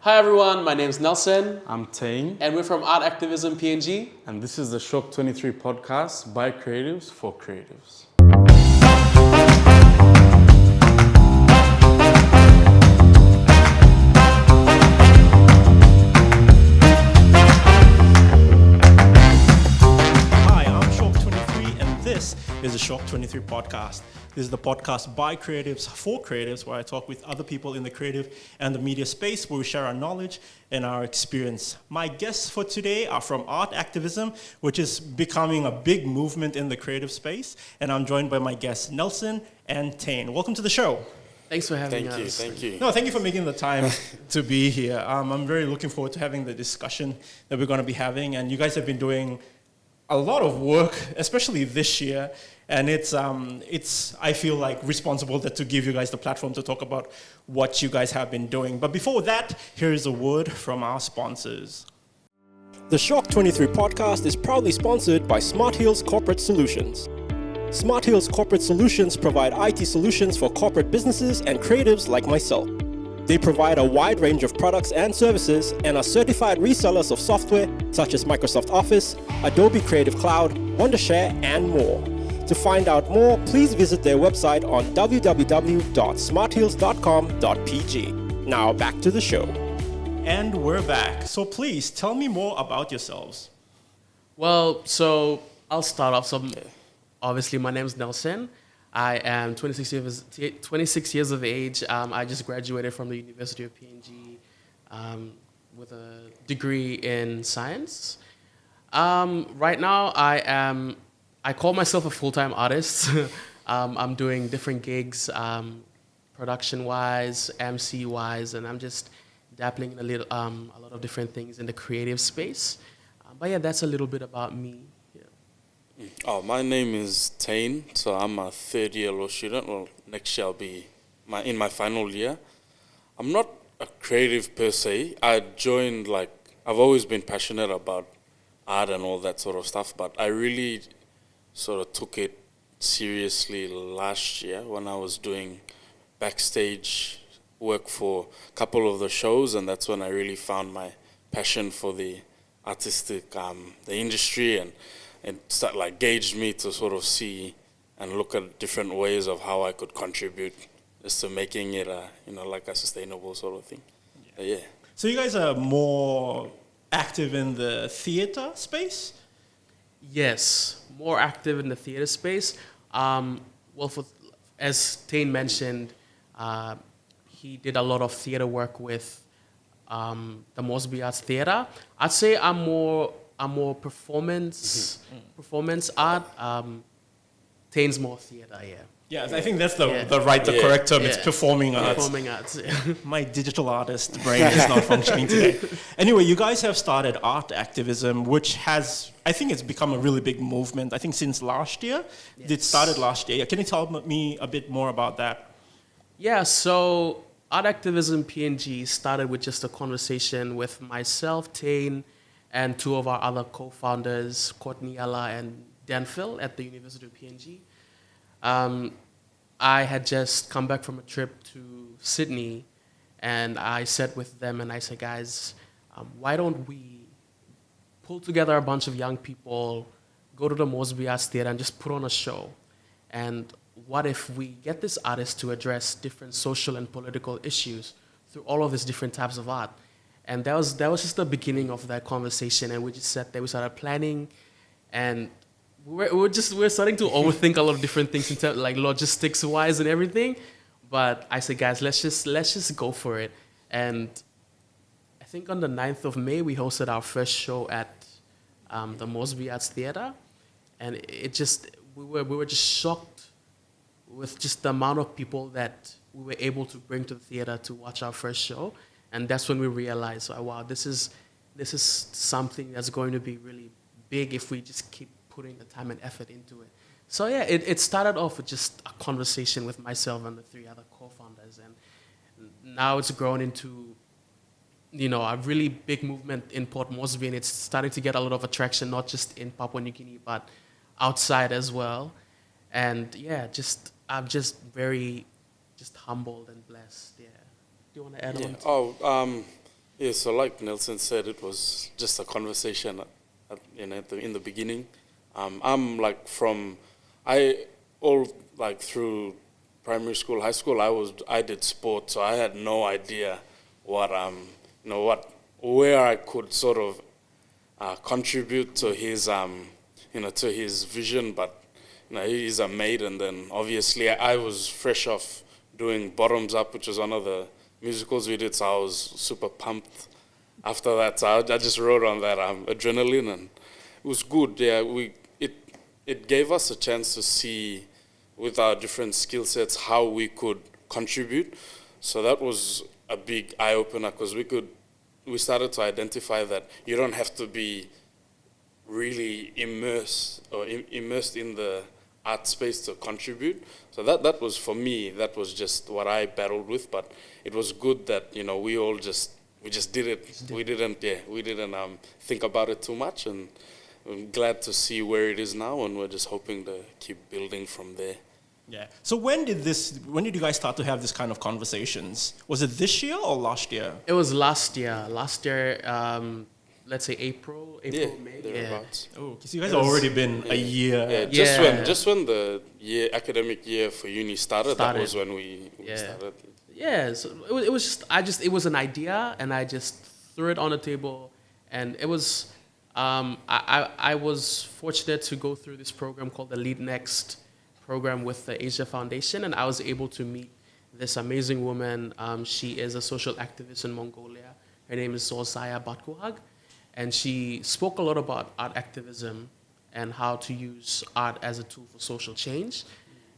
Hi everyone, my name is Nelson. I'm Taine. And we're from Art Activism PNG. And this is the Shawk23 Podcast by creatives for creatives. Hi, I'm Shawk23 and this is the Shawk23 Podcast. This is the podcast by creatives for creatives where I talk with other people in the creative and the media space where we share our knowledge and our experience. My guests for today are from Art Activism, which is becoming a big movement in the creative space. And I'm joined by my guests Nelson and Taine. Welcome to the show. Thanks for having us. Thank you. No, thank you for making the time to be here. I'm very looking forward to having the discussion that we're going to be having. And you guys have been doing a lot of work, especially this year. And it's I feel like responsible to give you guys the platform to talk about what you guys have been doing. But before that, here is a word from our sponsors. The Shawk23 Podcast is proudly sponsored by Smarthills Corporate Solutions. Smarthills Corporate Solutions provide IT solutions for corporate businesses and creatives like myself. They provide a wide range of products and services and are certified resellers of software such as Microsoft Office, Adobe Creative Cloud, Wondershare, and more. To find out more, please visit their website on www.smarthills.com.pg. Now back to the show. And we're back. So please tell me more about yourselves. Well, so I'll start off. So obviously, my name is Nelson. I am 26 years of age. I just graduated from the University of PNG with a degree in science. Right now, I call myself a full-time artist. I'm doing different gigs, production-wise, MC-wise, and I'm just dabbling in a lot of different things in the creative space. But yeah, that's a little bit about me. Yeah. Oh, my name is Taine, so I'm a third-year law student. Well, next year I'll be in my final year. I'm not a creative per se. I've always been passionate about art and all that sort of stuff, but I really sort of took it seriously last year when I was doing backstage work for a couple of the shows, and that's when I really found my passion for the artistic, the industry, and gauged me to sort of see and look at different ways of how I could contribute just to making it a sustainable sort of thing. Yeah. So you guys are more active in the theater space? Yes, more active in the theater space. As Taine mentioned, he did a lot of theater work with the Mosby Arts Theater. I'd say I'm more performance art. Taine's more theater, yeah. Yeah, I think that's the correct term. Yeah. It's performing arts. Performing arts, yeah. My digital artist brain is not functioning today. Anyway, you guys have started Art Activism, which I think it's become a really big movement. I think since last year. Yes. It started last year. Can you tell me a bit more about that? Yeah, so Art Activism PNG started with just a conversation with myself, Taine, and two of our other co-founders, Courtney Ella and Dan Phil at the University of PNG. I had just come back from a trip to Sydney, and I sat with them and I said, guys, why don't we pull together a bunch of young people, go to the Mosby Arts Theatre and just put on a show? And what if we get this artist to address different social and political issues through all of these different types of art? And that was just the beginning of that conversation, and we just sat there, we started planning, and we're starting to overthink a lot of different things in terms like logistics wise and everything. But I said, guys, let's just go for it. And I think on the 9th of May we hosted our first show at the Mosby Arts Theatre, and we were just shocked with just the amount of people that we were able to bring to the theatre to watch our first show. And that's when we realized, wow, this is something that's going to be really big if we just keep putting the time and effort into it. So yeah, it started off with just a conversation with myself and the three other co-founders, and now it's grown into, a really big movement in Port Moresby, and it's starting to get a lot of attraction, not just in Papua New Guinea, but outside as well. And yeah, I'm just very humbled and blessed. Yeah. Do you want to add on? Yeah, so like Nelson said, it was just a conversation in the beginning. I'm like through primary school, high school, I did sport, so I had no idea what where I could sort of contribute to his to his vision. But he's a mate, and then obviously I was fresh off doing Bottoms Up, which was one of the musicals we did, so I was super pumped after that. So I just wrote on that adrenaline, and it was good. Yeah, it gave us a chance to see with our different skill sets how we could contribute. So that was a big eye opener, because we started to identify that you don't have to be really immersed in the art space to contribute. So that was, for me, that was just what I battled with. But it was good that we just did it. We didn't think about it too much, and I'm glad to see where it is now, and we're just hoping to keep building from there. Yeah. So when did you guys start to have this kind of conversations? Was it this year or last year? It was last year. Let's say April, May. Thereabouts. Oh, because you guys have already been a year. Yeah, just when the academic year for uni started. That was when we started. Yeah, so it was just it was an idea, and I just threw it on the table, and it was I was fortunate to go through this program called the Lead Next program with the Asia Foundation, and I was able to meet this amazing woman. She is a social activist in Mongolia. Her name is Zorzaya Batkuhag, and she spoke a lot about art activism and how to use art as a tool for social change.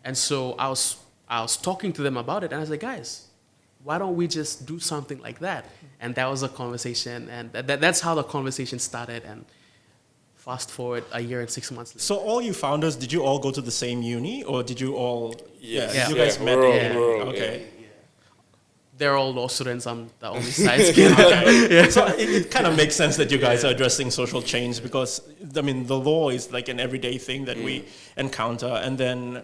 And so I was talking to them about it, and I was like, guys, why don't we just do something like that? And that was a conversation, and that's how the conversation started. And fast forward a year and 6 months later. So all you founders, did you all go to the same uni, or did you all? Yeah. You guys met. Okay. Yeah. They're all law students. I'm the only science kid. So it kind of makes sense that you guys are addressing social change, because the law is like an everyday thing that we encounter, and then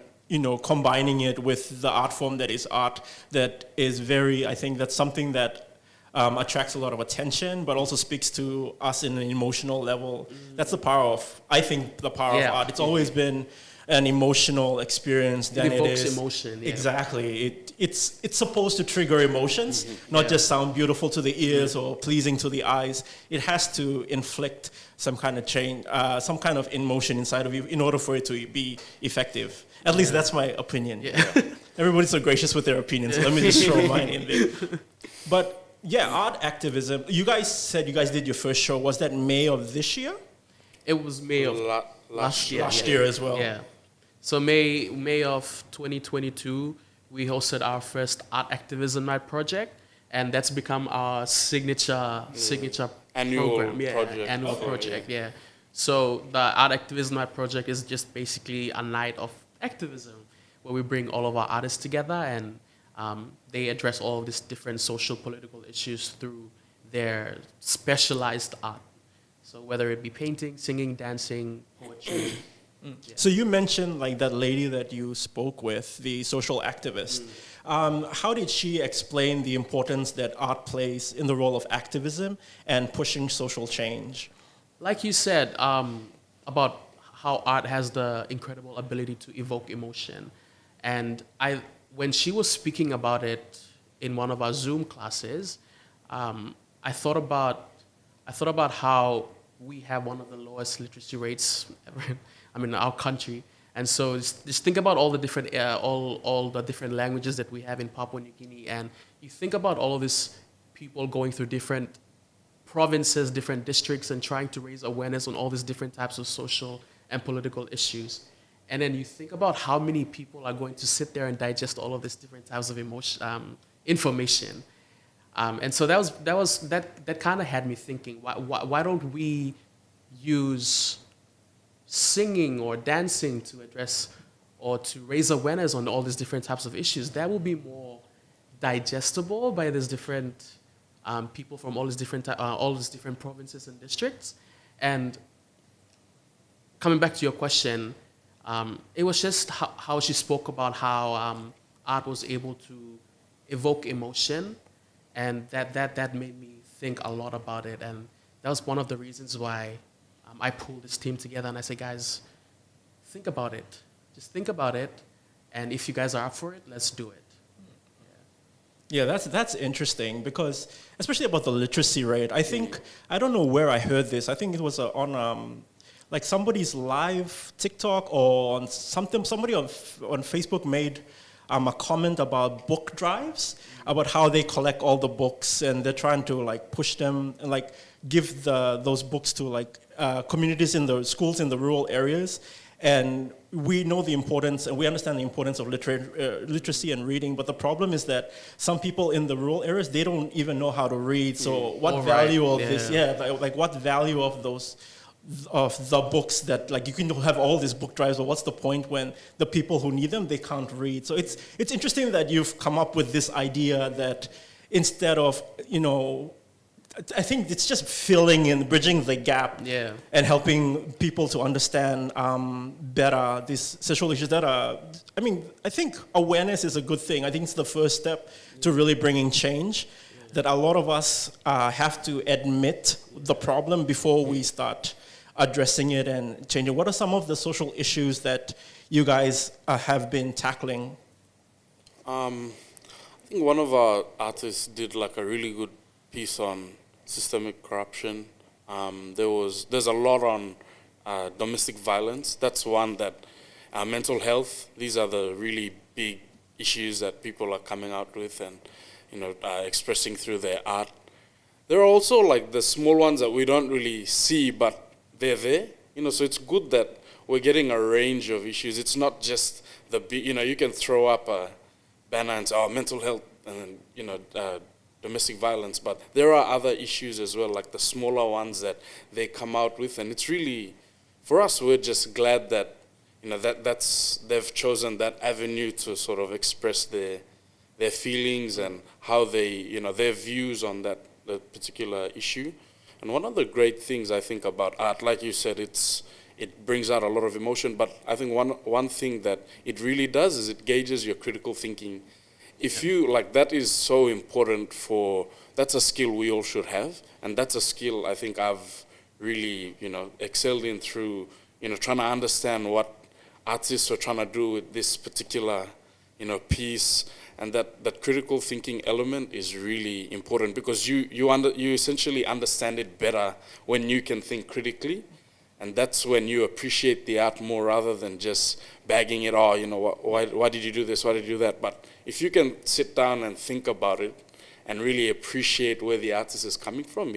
combining it with the art form that is art, that is I think that's something that attracts a lot of attention, but also speaks to us in an emotional level. That's the power of art. It's always been an emotional experience than it evokes is. emotion. Yeah. Exactly. It's supposed to trigger emotions, not just sound beautiful to the ears or pleasing to the eyes. It has to inflict some kind of change, some kind of emotion inside of you in order for it to be effective. At least that's my opinion. Yeah. Everybody's so gracious with their opinions. So let me just throw mine in there. But yeah, art activism. You guys said you guys did your first show. Was that May of this year? It was May of last year. Last year as well. Yeah. So May of 2022, we hosted our first Art Activism Night project, and that's become our signature annual program. Annual project. Yeah. So the Art Activism Night project is just basically a night of activism where we bring all of our artists together, and they address all of these different social political issues through their specialized art. So whether it be painting, singing, dancing, poetry. So you mentioned like that lady that you spoke with, the social activist. How did she explain the importance that art plays in the role of activism and pushing social change? Like you said, about how art has the incredible ability to evoke emotion. And when she was speaking about it in one of our Zoom classes, I thought about how we have one of the lowest literacy rates ever in our country. And so just think about all the different all the different languages that we have in Papua New Guinea, and you think about all of these people going through different provinces, different districts, and trying to raise awareness on all these different types of social and political issues. And then you think about how many people are going to sit there and digest all of these different types of information. And so that kind of had me thinking, why don't we use singing or dancing to address or to raise awareness on all these different types of issues? That will be more digestible by these different people from all these different provinces and districts. And coming back to your question, it was just how she spoke about how art was able to evoke emotion, and that made me think a lot about it. And that was one of the reasons why I pulled this team together. And I said, guys, think about it. Just think about it. And if you guys are up for it, let's do it. Yeah, that's interesting because, especially about the literacy rate, I think, I don't know where I heard this. I think it was on like somebody's live TikTok or on somebody on Facebook made a comment about book drives, about how they collect all the books and they're trying to like push them and like give those books to like communities in the schools in the rural areas. And we know the importance, and we understand the importance of literacy and reading, but the problem is that some people in the rural areas, they don't even know how to read. So what value of this, like what value of the books that, like, you can have all these book drives, but what's the point when the people who need them, they can't read? So it's interesting that you've come up with this idea that instead of, I think it's just filling in, bridging the gap, and helping people to understand better these social issues that are, I think awareness is a good thing. I think it's the first step to really bringing change, that a lot of us have to admit the problem before we start addressing it and changing. What are some of the social issues that you guys have been tackling? I think one of our artists did like a really good piece on systemic corruption. There's a lot on domestic violence. That's one that mental health. These are the really big issues that people are coming out with and expressing through their art. There are also like the small ones that we don't really see, but they're there. So it's good that we're getting a range of issues. It's not just the big. You can throw up a banner and say, mental health, and domestic violence, but there are other issues as well, like the smaller ones that they come out with, and it's really, for us, we're just glad that they've chosen that avenue to sort of express their feelings and how they their views on that particular issue. And one of the great things I think about art, like you said, it brings out a lot of emotion, but I think one thing that it really does is it gauges your critical thinking. If you, that is so important that's a skill we all should have. And that's a skill I think I've really, excelled in through, trying to understand what artists are trying to do with this particular, piece. And that critical thinking element is really important because you essentially understand it better when you can think critically. And that's when you appreciate the art more rather than just bagging it, why did you do this, why did you do that? But if you can sit down and think about it and really appreciate where the artist is coming from,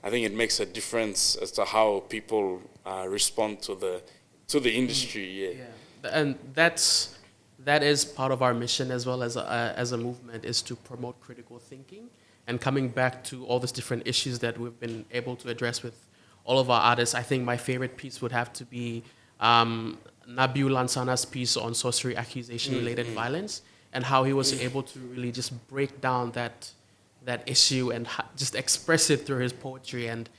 I think it makes a difference as to how people respond to the industry. And that is part of our mission as well as a movement, is to promote critical thinking. And coming back to all these different issues that we've been able to address with all of our artists, I think my favorite piece would have to be Nabiu Lansana's piece on sorcery accusation-related violence, and how he was able to really just break down that issue and just express it through his poetry, and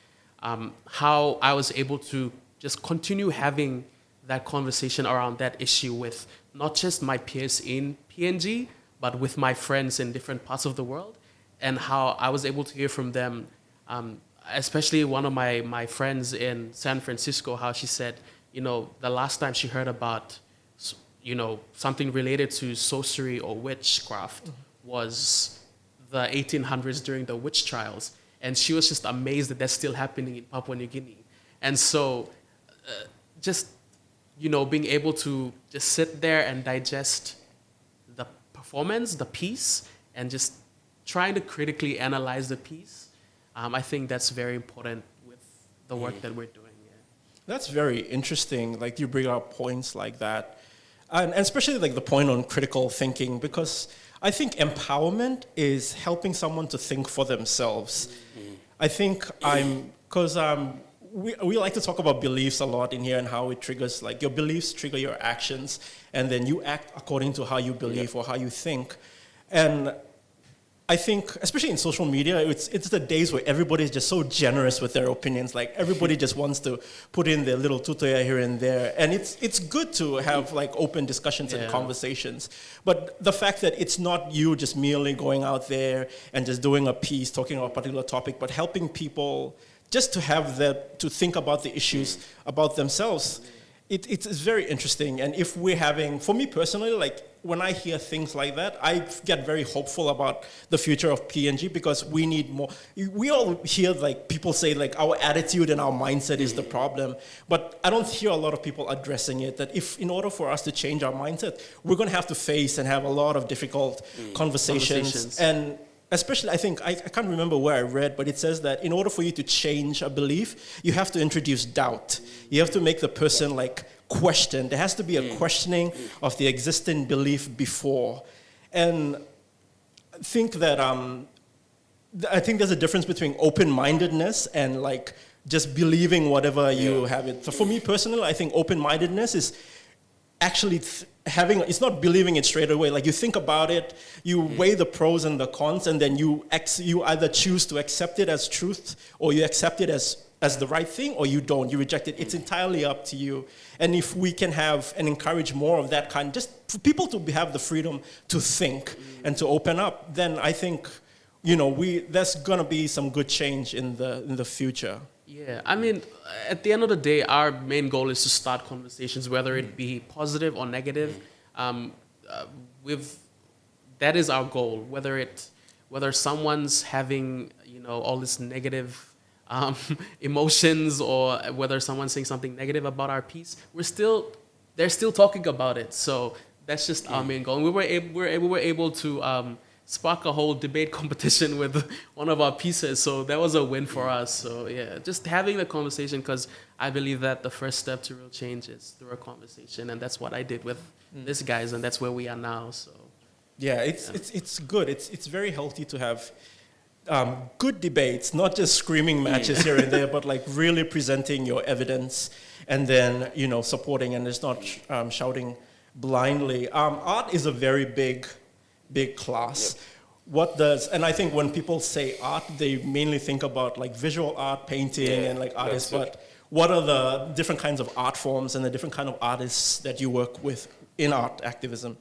how I was able to just continue having that conversation around that issue with not just my peers in PNG, but with my friends in different parts of the world, and how I was able to hear from them, especially one of my friends in San Francisco, how she said, the last time she heard about, something related to sorcery or witchcraft was the 1800s during the witch trials. And she was just amazed that that's still happening in Papua New Guinea. And so being able to just sit there and digest the performance, the piece, and just trying to critically analyze the piece, I think that's very important with the work that we're doing. That's very interesting. Like, you bring up points like that, and especially like the point on critical thinking, because I think empowerment is helping someone to think for themselves. I think we like to talk about beliefs a lot in here and how it triggers, like, your beliefs trigger your actions, and then you act according to how you believe or how you think. And I think, especially in social media, it's the days where everybody is just so generous with their opinions. Like everybody just wants to put in their little tutoya here and there, and it's good to have like open discussions and conversations. But the fact that it's not you just merely going out there and just doing a piece talking about a particular topic, but helping people just to have that to think about the issues about themselves. It's very interesting. And if we're having, for me personally, like when I hear things like that, I get very hopeful about the future of PNG because we need more. We all hear like people say like our attitude and our mindset is the problem, but I don't hear a lot of people addressing it, that if in order for us to change our mindset, we're going to have to face and have a lot of difficult conversations. And especially, I think, I can't remember where I read, but it says that in order for you to change a belief, you have to introduce doubt. You have to make the person like question. There has to be a questioning of the existing belief before. And I think that, I think there's a difference between open-mindedness and like just believing whatever you have it. So for me personally, I think open-mindedness is actually it's not believing it straight away. Like you think about it, you weigh the pros and the cons, and then you either choose to accept it as truth, or you accept it as the right thing, or you don't. You reject it. It's entirely up to you. And if we can have and encourage more of that kind, just for people to have the freedom to think and to open up, then I think, there's gonna be some good change in the future. Yeah, I mean, at the end of the day, our main goal is to start conversations, whether it be positive or negative. That is our goal. Whether someone's having all this negative emotions, or whether someone's saying something negative about our piece, they're still talking about it. So that's just our main goal. And we were able to spark a whole debate competition with one of our pieces, so that was a win for us. So yeah, just having the conversation, because I believe that the first step to real change is through a conversation, and that's what I did with these guys, and that's where we are now. So yeah, it's good. It's very healthy to have good debates, not just screaming matches here and there, but like really presenting your evidence and then supporting, and it's not shouting blindly. Art is a very big class. And I think when people say art, they mainly think about like visual art, painting, and like artists, but what are the different kinds of art forms and the different kind of artists that you work with in art activism?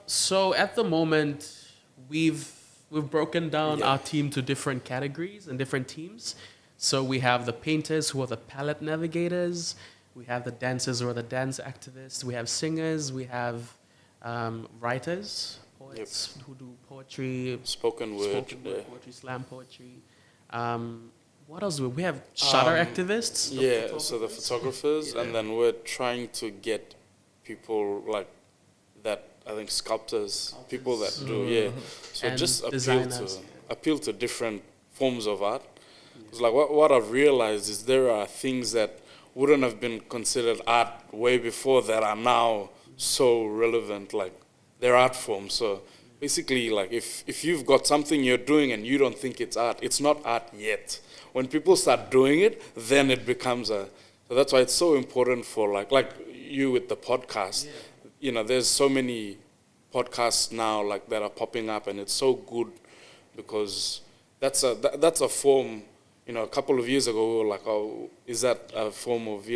So at the moment, we've broken down our team to different categories and different teams. So we have the painters, who are the palette navigators. We have the dancers, who are the dance activists. We have singers. We have writers, poets who do poetry, spoken word, poetry, slam poetry. What else do we have? Shutter activists. So the photographers, and then we're trying to get people like that. I think sculptors, people that do So and just designers, appeal to different forms of art. Because like what I've realized is there are things that wouldn't have been considered art way before that are now so relevant, like they're art forms. So basically, like if you've got something you're doing and you don't think it's art, it's not art yet. When people start doing it, then it becomes so that's why it's so important for like you with the podcast. There's so many podcasts now like that are popping up, and it's so good because that's a form. A couple of years ago we were like, oh, is that a form of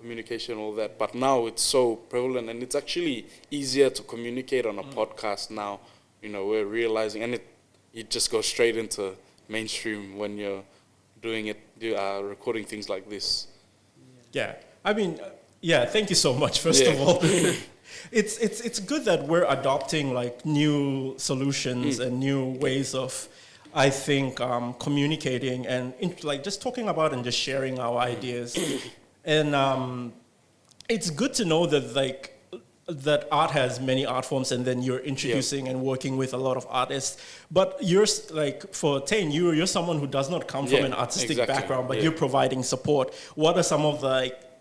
communication, all that, but now it's so prevalent, and it's actually easier to communicate on a podcast now. We're realizing, and it just goes straight into mainstream when you're doing it, recording things like this. Yeah, I mean, thank you so much. First of all, it's good that we're adopting like new solutions and new ways of, I think, communicating and like just talking about and just sharing our ideas. And it's good to know that that art has many art forms, and then you're introducing and working with a lot of artists. But you're like, for Taine, you're someone who does not come from an artistic background, but you're providing support. What are some of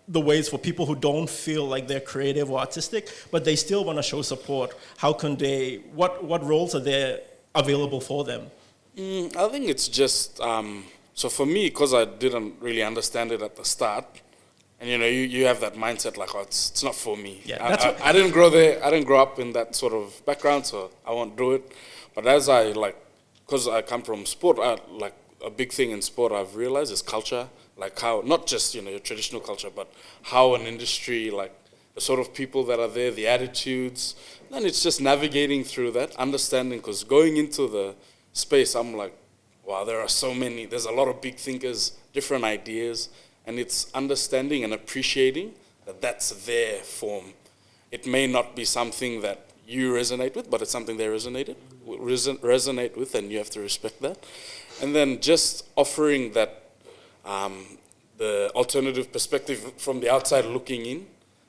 the ways for people who don't feel like they're creative or artistic, but they still want to show support? How can they? What roles are there available for them? I think it's just so for me, because I didn't really understand it at the start. And you have that mindset like, oh, it's not for me. I didn't grow there. I didn't grow up in that sort of background, so I won't do it. But as I because I come from sport, a big thing in sport I've realized is culture, like how, not just, your traditional culture, but how an industry, like the sort of people that are there, the attitudes, and it's just navigating through that, understanding, because going into the space, I'm like, wow, there's a lot of big thinkers, different ideas, and it's understanding and appreciating that that's their form. It may not be something that you resonate with, but it's something they resonate with, and you have to respect that. And then just offering that, the alternative perspective from the outside looking in.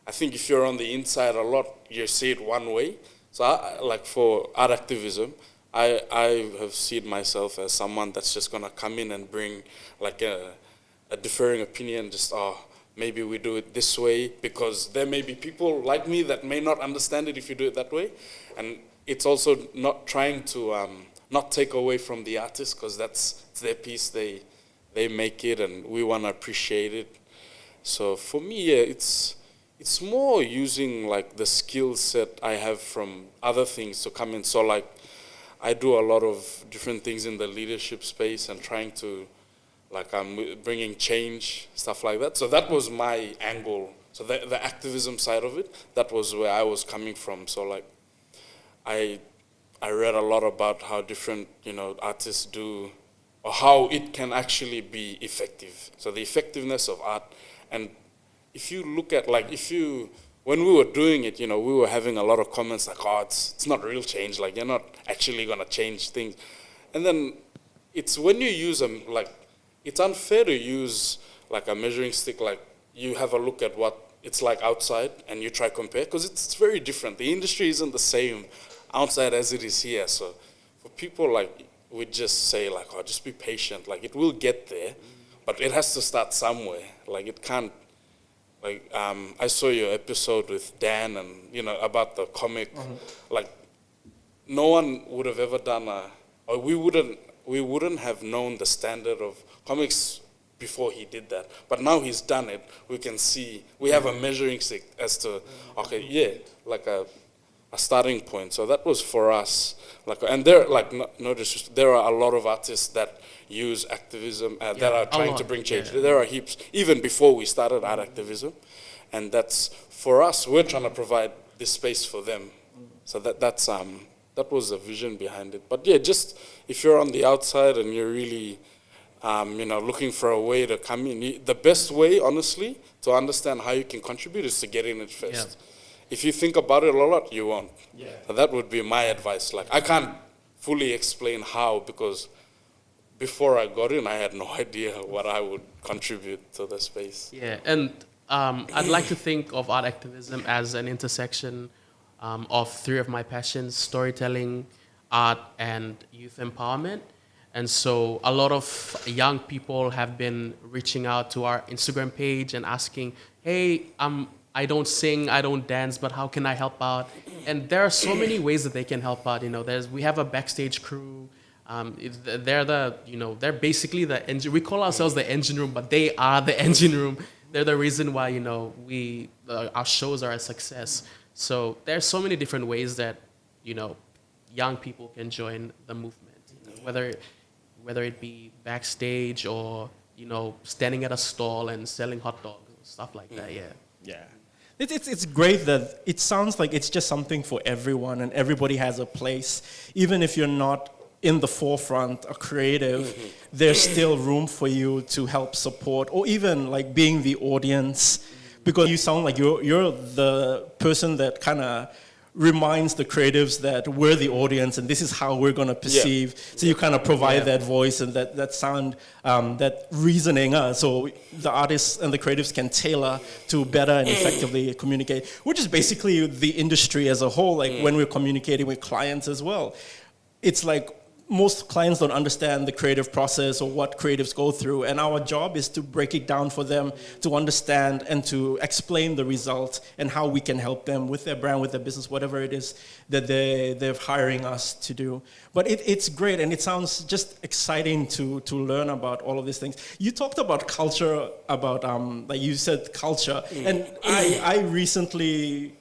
I think if you're on the inside a lot, you see it one way. So for art activism, I have seen myself as someone that's just going to come in and bring like a differing opinion, just, maybe we do it this way, because there may be people like me that may not understand it if you do it that way. And it's also not trying to not take away from the artist, because it's their piece, they make it, and we want to appreciate it. So for me, it's more using like the skill set I have from other things to come in. So like I do a lot of different things in the leadership space and trying to, like I'm bringing change, stuff like that. So that was my angle. So the activism side of it, that was where I was coming from. So like I read a lot about how different, artists do, or how it can actually be effective. So the effectiveness of art. And if you look at when we were doing it, we were having a lot of comments like, it's not real change, like you're not actually gonna change things. And then it's when you use it's unfair to use like a measuring stick, like you have a look at what it's like outside and you try compare, because it's very different. The industry isn't the same outside as it is here. So for people we just say just be patient, like it will get there, but it has to start somewhere. Like it can't, I saw your episode with Dan and, about the comic, no one would have ever done or we wouldn't have known the standard of comics before he did that. But now he's done it, we can see, we have a measuring stick as to, a starting point. So that was for us. And there, no disrespect, there are a lot of artists that use activism that are trying to bring change. Yeah. There are heaps, even before we started art activism. And that's, for us, we're trying to provide this space for them. So that was the vision behind it. But yeah, just if you're on the outside and you're really, looking for a way to come in, the best way, honestly, to understand how you can contribute is to get in it first. Yeah. If you think about it a lot, you won't. Yeah. So that would be my advice. I can't fully explain how, because before I got in, I had no idea what I would contribute to the space. Yeah, and I'd like to think of art activism as an intersection of three of my passions: storytelling, art, and youth empowerment. And so a lot of young people have been reaching out to our Instagram page and asking, hey, I don't sing, I don't dance, but how can I help out? And there are so many ways that they can help out. We have a backstage crew. They're basically the engine. We call ourselves the engine room, but they are the engine room. They're the reason why, our shows are a success. So there's so many different ways that, young people can join the movement, whether it be backstage or, standing at a stall and selling hot dogs, stuff like that, yeah. Yeah. It's great that it sounds like it's just something for everyone and everybody has a place. Even if you're not in the forefront, a creative, there's still room for you to help support, or even being the audience, because you sound like you're the person that kind of reminds the creatives that we're the audience and this is how we're going to perceive. Yeah. So you kind of provide that voice and that sound, that reasoning. So the artists and the creatives can tailor to better and effectively communicate, which is basically the industry as a whole, when we're communicating with clients as well. It's most clients don't understand the creative process or what creatives go through, and our job is to break it down for them to understand and to explain the result and how we can help them with their brand, with their business, whatever it is that they're hiring us to do. But it's great, and it sounds just exciting to learn about all of these things. You talked about culture, about you said culture, and I recently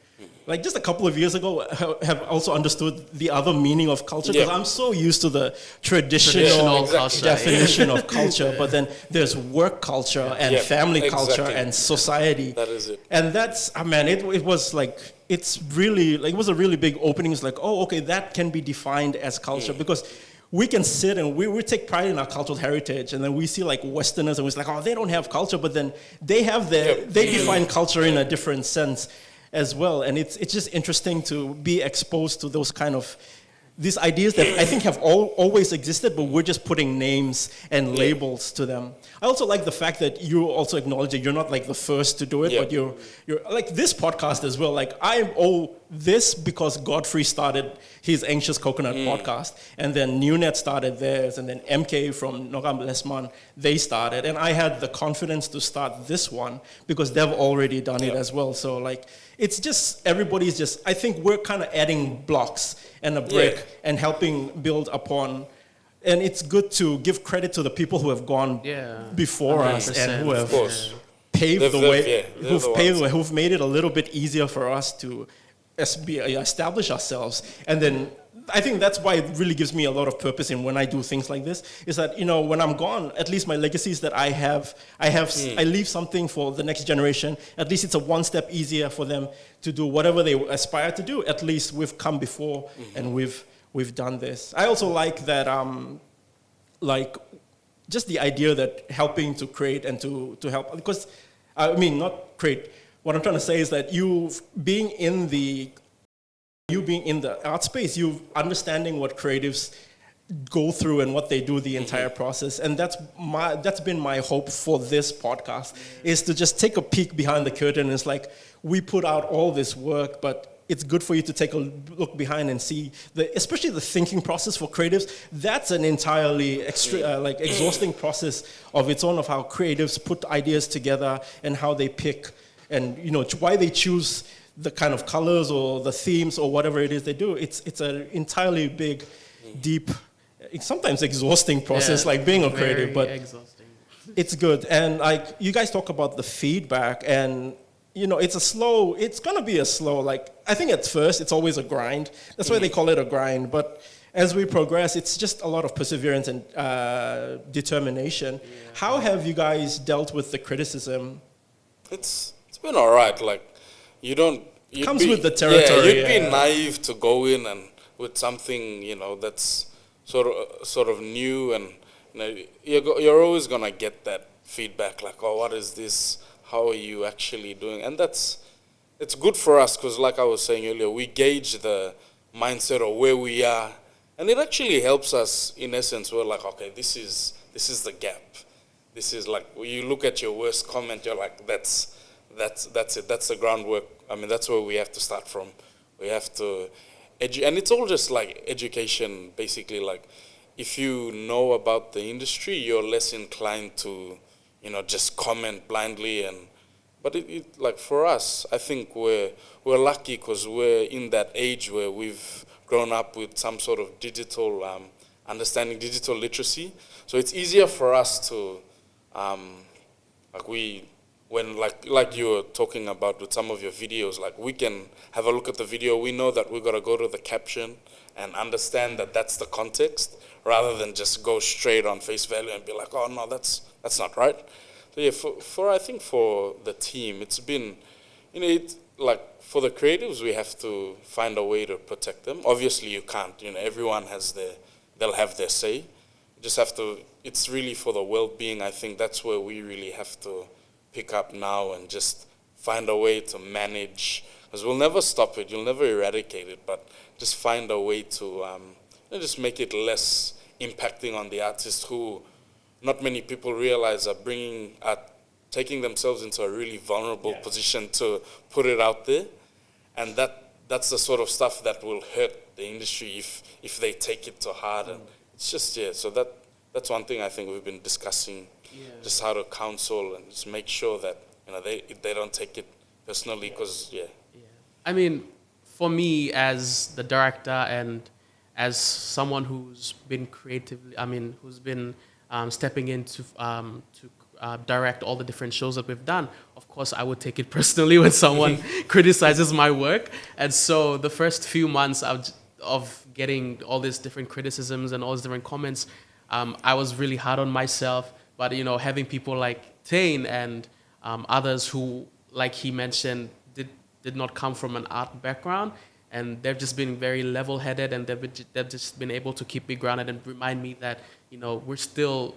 like just a couple of years ago, have also understood the other meaning of culture, because I'm so used to the traditional definition of culture, but then there's work culture and family culture and society. That is it. And that's, man, it was like, it's really, like, it was a really big opening. It's like, oh, okay, that can be defined as culture, because we can sit and we take pride in our cultural heritage, and then we see like Westerners and we're like, oh, they don't have culture, but then they have they define culture in a different sense as well. And it's just interesting to be exposed to those kind of these ideas that I think have always existed, but we're just putting names and labels to them. I also like the fact that you also acknowledge that you're not like the first to do it, but you're like this podcast as well. Like I owe this because Godfrey started his Anxious Coconut podcast, and then NewNet started theirs, and then MK from Nogam Lesman, they started, and I had the confidence to start this one because they've already done it as well. So like, it's just, everybody's just, I think we're kind of adding blocks and a brick and helping build upon. And it's good to give credit to the people who have gone before us and who have paved the way, who've made it a little bit easier for us to establish ourselves. And then I think that's why it really gives me a lot of purpose in when I do things like this, is that, you know, when I'm gone, at least my legacy is that I leave something for the next generation. At least it's a one step easier for them to do whatever they aspire to do. At least we've come before and we've done this. I also like that, like just the idea that helping to create and to help, because I mean, not create. What I'm trying to say is that you being in the art space, you understanding what creatives go through and what they do the entire process. And that's been my hope for this podcast, is to just take a peek behind the curtain. It's like, we put out all this work, but it's good for you to take a look behind and see, especially the thinking process for creatives. That's an entirely exhausting process of its own, of how creatives put ideas together and how they pick, and you know, why they choose the kind of colors or the themes or whatever it is they do. It's an entirely big, deep, sometimes exhausting process, like being a creative, but exhausting. It's good. And like, you guys talk about the feedback, and you know, it's gonna be a slow, like, I think at first it's always a grind. That's why they call it a grind. But as we progress, it's just a lot of perseverance and determination. How have you guys dealt with the criticism? It's been all right. Like, comes with the territory. You'd be naive to go in and with something, you know, that's sort of new, and you know, you're always gonna get that feedback, like, oh, what is this? How are you actually doing? And it's good for us, because like I was saying earlier, we gauge the mindset of where we are, and it actually helps us. In essence, we're like, okay, this is the gap. This is like, when you look at your worst comment, you're like, that's it. That's the groundwork. I mean, that's where we have to start from. We have to and it's all just like education, basically. Like, if you know about the industry, you're less inclined to, you know, just comment blindly. But it like, for us, I think we're lucky, because we're in that age where we've grown up with some sort of digital understanding, digital literacy. So it's easier for us to when like you were talking about with some of your videos, like, we can have a look at the video. We know that we got to go to the caption and understand that that's the context, rather than just go straight on face value and be like, oh no, that's not right. So yeah, for I think for the team, it's been, you know, it's like, for the creatives, we have to find a way to protect them. Obviously, you can't. You know, everyone they'll have their say. You just have to. It's really for the well-being. I think that's where we really have to pick up now and just find a way to manage, because we'll never stop it, you'll never eradicate it, but just find a way to just make it less impacting on the artists, who not many people realize are taking themselves into a really vulnerable position to put it out there. And that's the sort of stuff that will hurt the industry if they take it to heart. And it's just, so that's one thing I think we've been discussing, just how to counsel and just make sure that, you know, they don't take it personally, because I mean, for me as the director and as someone who's been creatively, who's been stepping into to direct all the different shows that we've done, of course, I would take it personally when someone criticizes my work. And so the first few months of getting all these different criticisms and all these different comments, I was really hard on myself. But, having people like Taine and others who, like he mentioned, did not come from an art background, and they've just been very level-headed, and they've just been able to keep me grounded and remind me that, we're still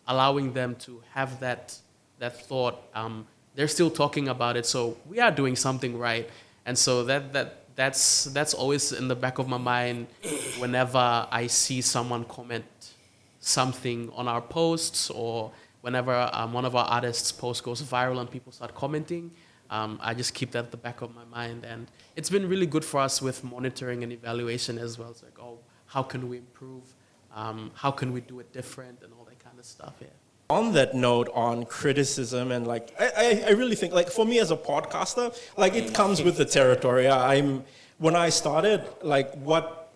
allowing them to have that thought. They're still talking about it, so we are doing something right. And so that's always in the back of my mind whenever I see someone comment something on our posts, or whenever one of our artists' posts goes viral and people start commenting. I just keep that at the back of my mind, and it's been really good for us with monitoring and evaluation as well. It's like, how can we improve? How can we do it different, and all that kind of stuff. Yeah. On that note, on criticism, and I really think, for me as a podcaster, it comes with the territory. When I started, what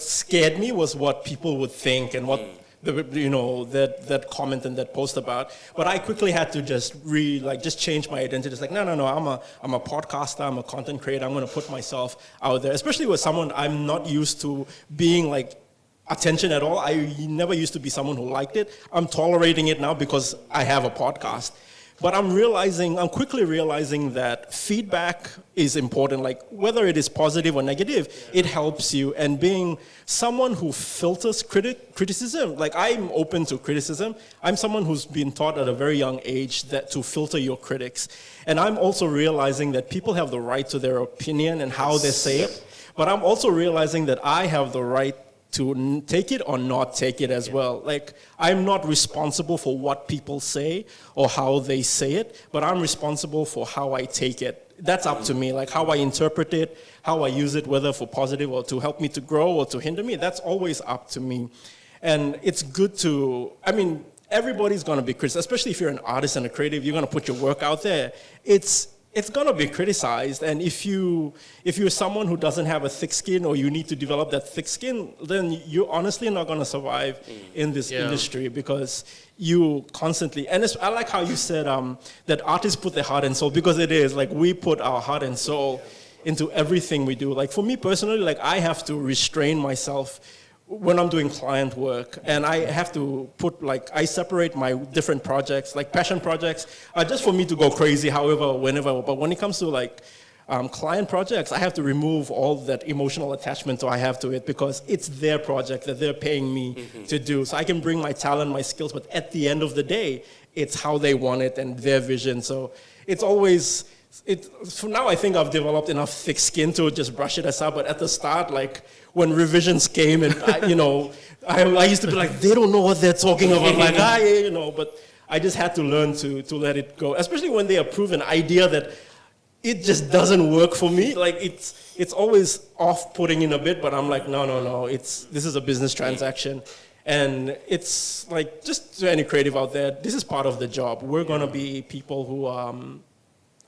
scared me was what people would think and what that comment and that post about. But I quickly had to just change my identity. It's like, no, I'm a podcaster, I'm a content creator, I'm going to put myself out there, especially with someone I'm not used to being attention at all. I never used to be someone who liked it. I'm tolerating it now because I have a podcast. But I'm quickly realizing that feedback is important. Whether it is positive or negative, it helps you. And being someone who filters criticism, I'm open to criticism. I'm someone who's been taught at a very young age that to filter your critics. And I'm also realizing that people have the right to their opinion and how they say it. But I'm also realizing that I have the right to take it or not take it as well. I'm not responsible for what people say or how they say it, but I'm responsible for how I take it. That's up to me, how I interpret it, how I use it, whether for positive or to help me to grow or to hinder me. That's always up to me. And it's good everybody's going to be criticized, especially if you're an artist and a creative, you're going to put your work out there. It's going to be criticized, and if you're someone who doesn't have a thick skin, or you need to develop that thick skin, then you're honestly not going to survive in this industry, because you constantly, and I like how you said that artists put their heart and soul, because it is, we put our heart and soul into everything we do. For me personally, I have to restrain myself when I'm doing client work, and I have to I separate my different projects, passion projects, just for me to go crazy, whenever. But when it comes to client projects, I have to remove all that emotional attachment I have to it, because it's their project that they're paying me to do. So I can bring my talent, my skills, but at the end of the day, it's how they want it and their vision. So it's always, for now, I think I've developed enough thick skin to just brush it aside. But at the start, when revisions came, and I used to be they don't know what they're talking about. But I just had to learn to let it go, especially when they approve an idea that it just doesn't work for me. It's always off-putting in a bit, but I'm no. This is a business transaction. And it's just to any creative out there, this is part of the job. We're going to be people who are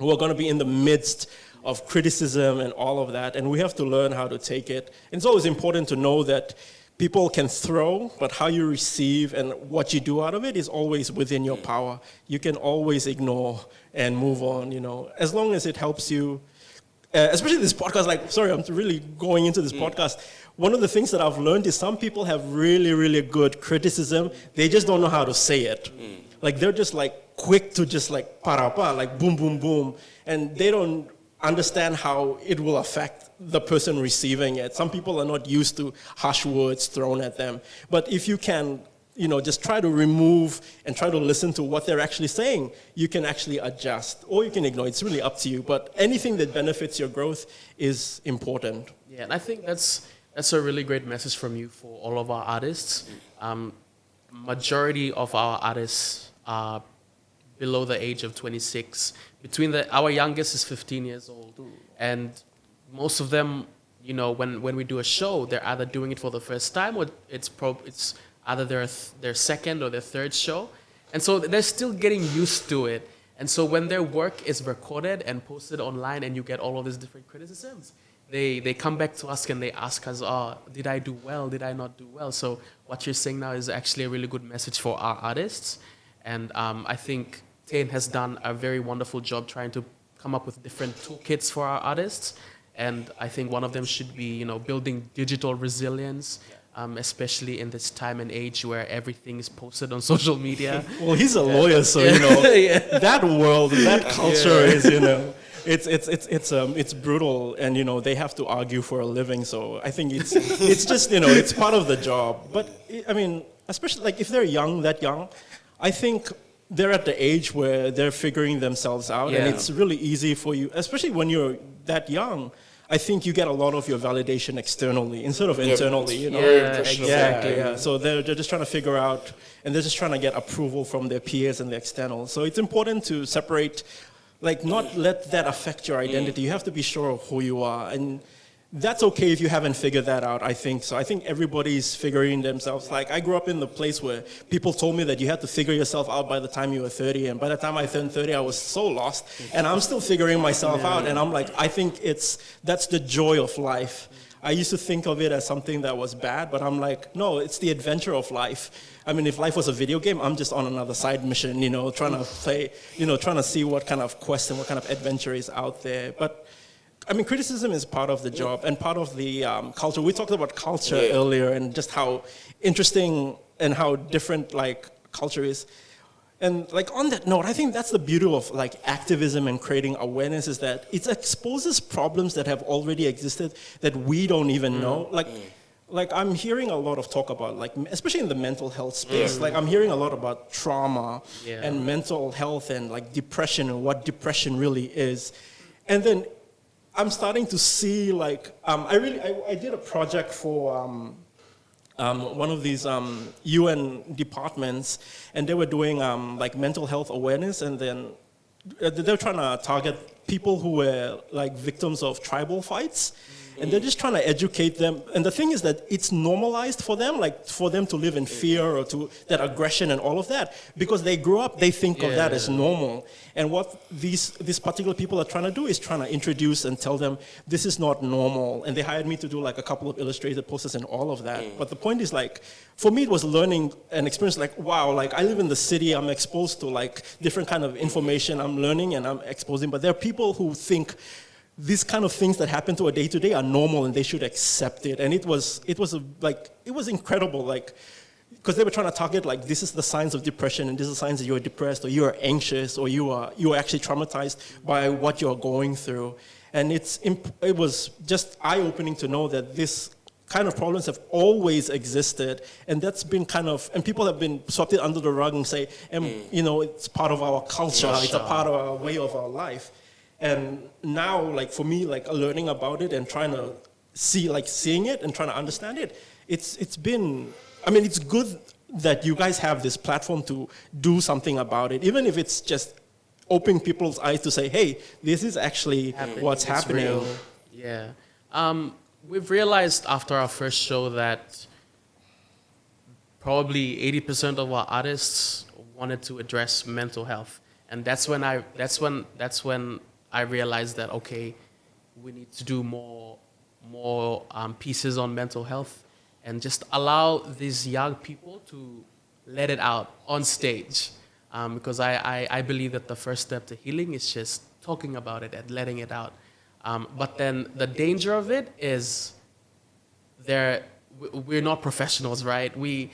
going to be in the midst of criticism and all of that, and we have to learn how to take it. And it's always important to know that people can throw, but how you receive and what you do out of it is always within your power. You can always ignore and move on, as long as it helps you. Especially this podcast, sorry, I'm really going into this podcast. One of the things that I've learned is some people have really, really good criticism. They just don't know how to say it. They're just quick to just parapa, boom, boom, boom. And they don't understand how it will affect the person receiving it. Some people are not used to harsh words thrown at them. But if you can, just try to remove and try to listen to what they're actually saying, you can actually adjust, or you can ignore. It's really up to you. But anything that benefits your growth is important. Yeah, and I think that's a really great message from you for all of our artists. Majority of our artists are below the age of 26. Our youngest is 15 years old. And most of them, when we do a show, they're either doing it for the first time, or it's either their second or their third show. And so they're still getting used to it. And so when their work is recorded and posted online and you get all of these different criticisms, they come back to us and they ask us, oh, did I do well? Did I not do well? So what you're saying now is actually a really good message for our artists. And I think Taine has done a very wonderful job trying to come up with different toolkits for our artists. And I think one of them should be, building digital resilience, especially in this time and age where everything is posted on social media. Well, he's a lawyer, so that world, that culture is, it's brutal, and they have to argue for a living. So I think it's just it's part of the job. But I mean, especially like if they're that young, I think they're at the age where they're figuring themselves out, and it's really easy for you, especially when you're that young. I think you get a lot of your validation externally instead of internally. Exactly. So they're just trying to figure out, and they're just trying to get approval from their peers and the external. So it's important to separate, like not let that affect your identity. You have to be sure of who you are, and that's okay if you haven't figured that out, I think. So I think everybody's figuring themselves. Like I grew up in the place where people told me that you had to figure yourself out by the time you were 30. And by the time I turned 30, I was so lost. And I'm still figuring myself out. And I'm like, I think that's the joy of life. I used to think of it as something that was bad, but I'm like, no, it's the adventure of life. I mean, if life was a video game, I'm just on another side mission, trying to play, trying to see what kind of quest and what kind of adventure is out there. But I mean, criticism is part of the job and part of the culture. We talked about culture earlier and just how interesting and how different like culture is. And like on that note, I think that's the beauty of like activism and creating awareness is that it exposes problems that have already existed that we don't even know. Like I'm hearing a lot of talk about like, especially in the mental health space, like I'm hearing a lot about trauma and mental health and like depression and what depression really is. And then I'm starting to see like I did a project for one of these UN departments, and they were doing like mental health awareness, and then they're trying to target people who were like victims of tribal fights. And they're just trying to educate them. And the thing is that it's normalized for them, like for them to live in fear or to that aggression and all of that. Because they grew up, they think of that as normal. And what these particular people are trying to do is trying to introduce and tell them, this is not normal. And they hired me to do like a couple of illustrated posters and all of that. But the point is like, for me, it was learning and experience like, wow, like I live in the city, I'm exposed to like different kind of information I'm learning and I'm exposing. But there are people who think, these kind of things that happen to a day-to-day are normal and they should accept it. And it was incredible, like, because they were trying to target, like, this is the signs of depression and this is the signs that you're depressed or you're anxious or you are actually traumatized by what you're going through. And it was just eye-opening to know that this kind of problems have always existed, and that's been kind of, and people have been swept it under the rug and say, it's part of our culture, it's a part of our way of our life. And now, like for me, like learning about it and trying to seeing it and trying to understand it, it's been, I mean, it's good that you guys have this platform to do something about it, even if it's just opening people's eyes to say, hey, this is actually what's happening. Real. Yeah. We've realized after our first show that probably 80% of our artists wanted to address mental health. And that's when I realized that, okay, we need to do more pieces on mental health and just allow these young people to let it out on stage. Because I believe that the first step to healing is just talking about it and letting it out. But then the danger of it is we're not professionals, right? We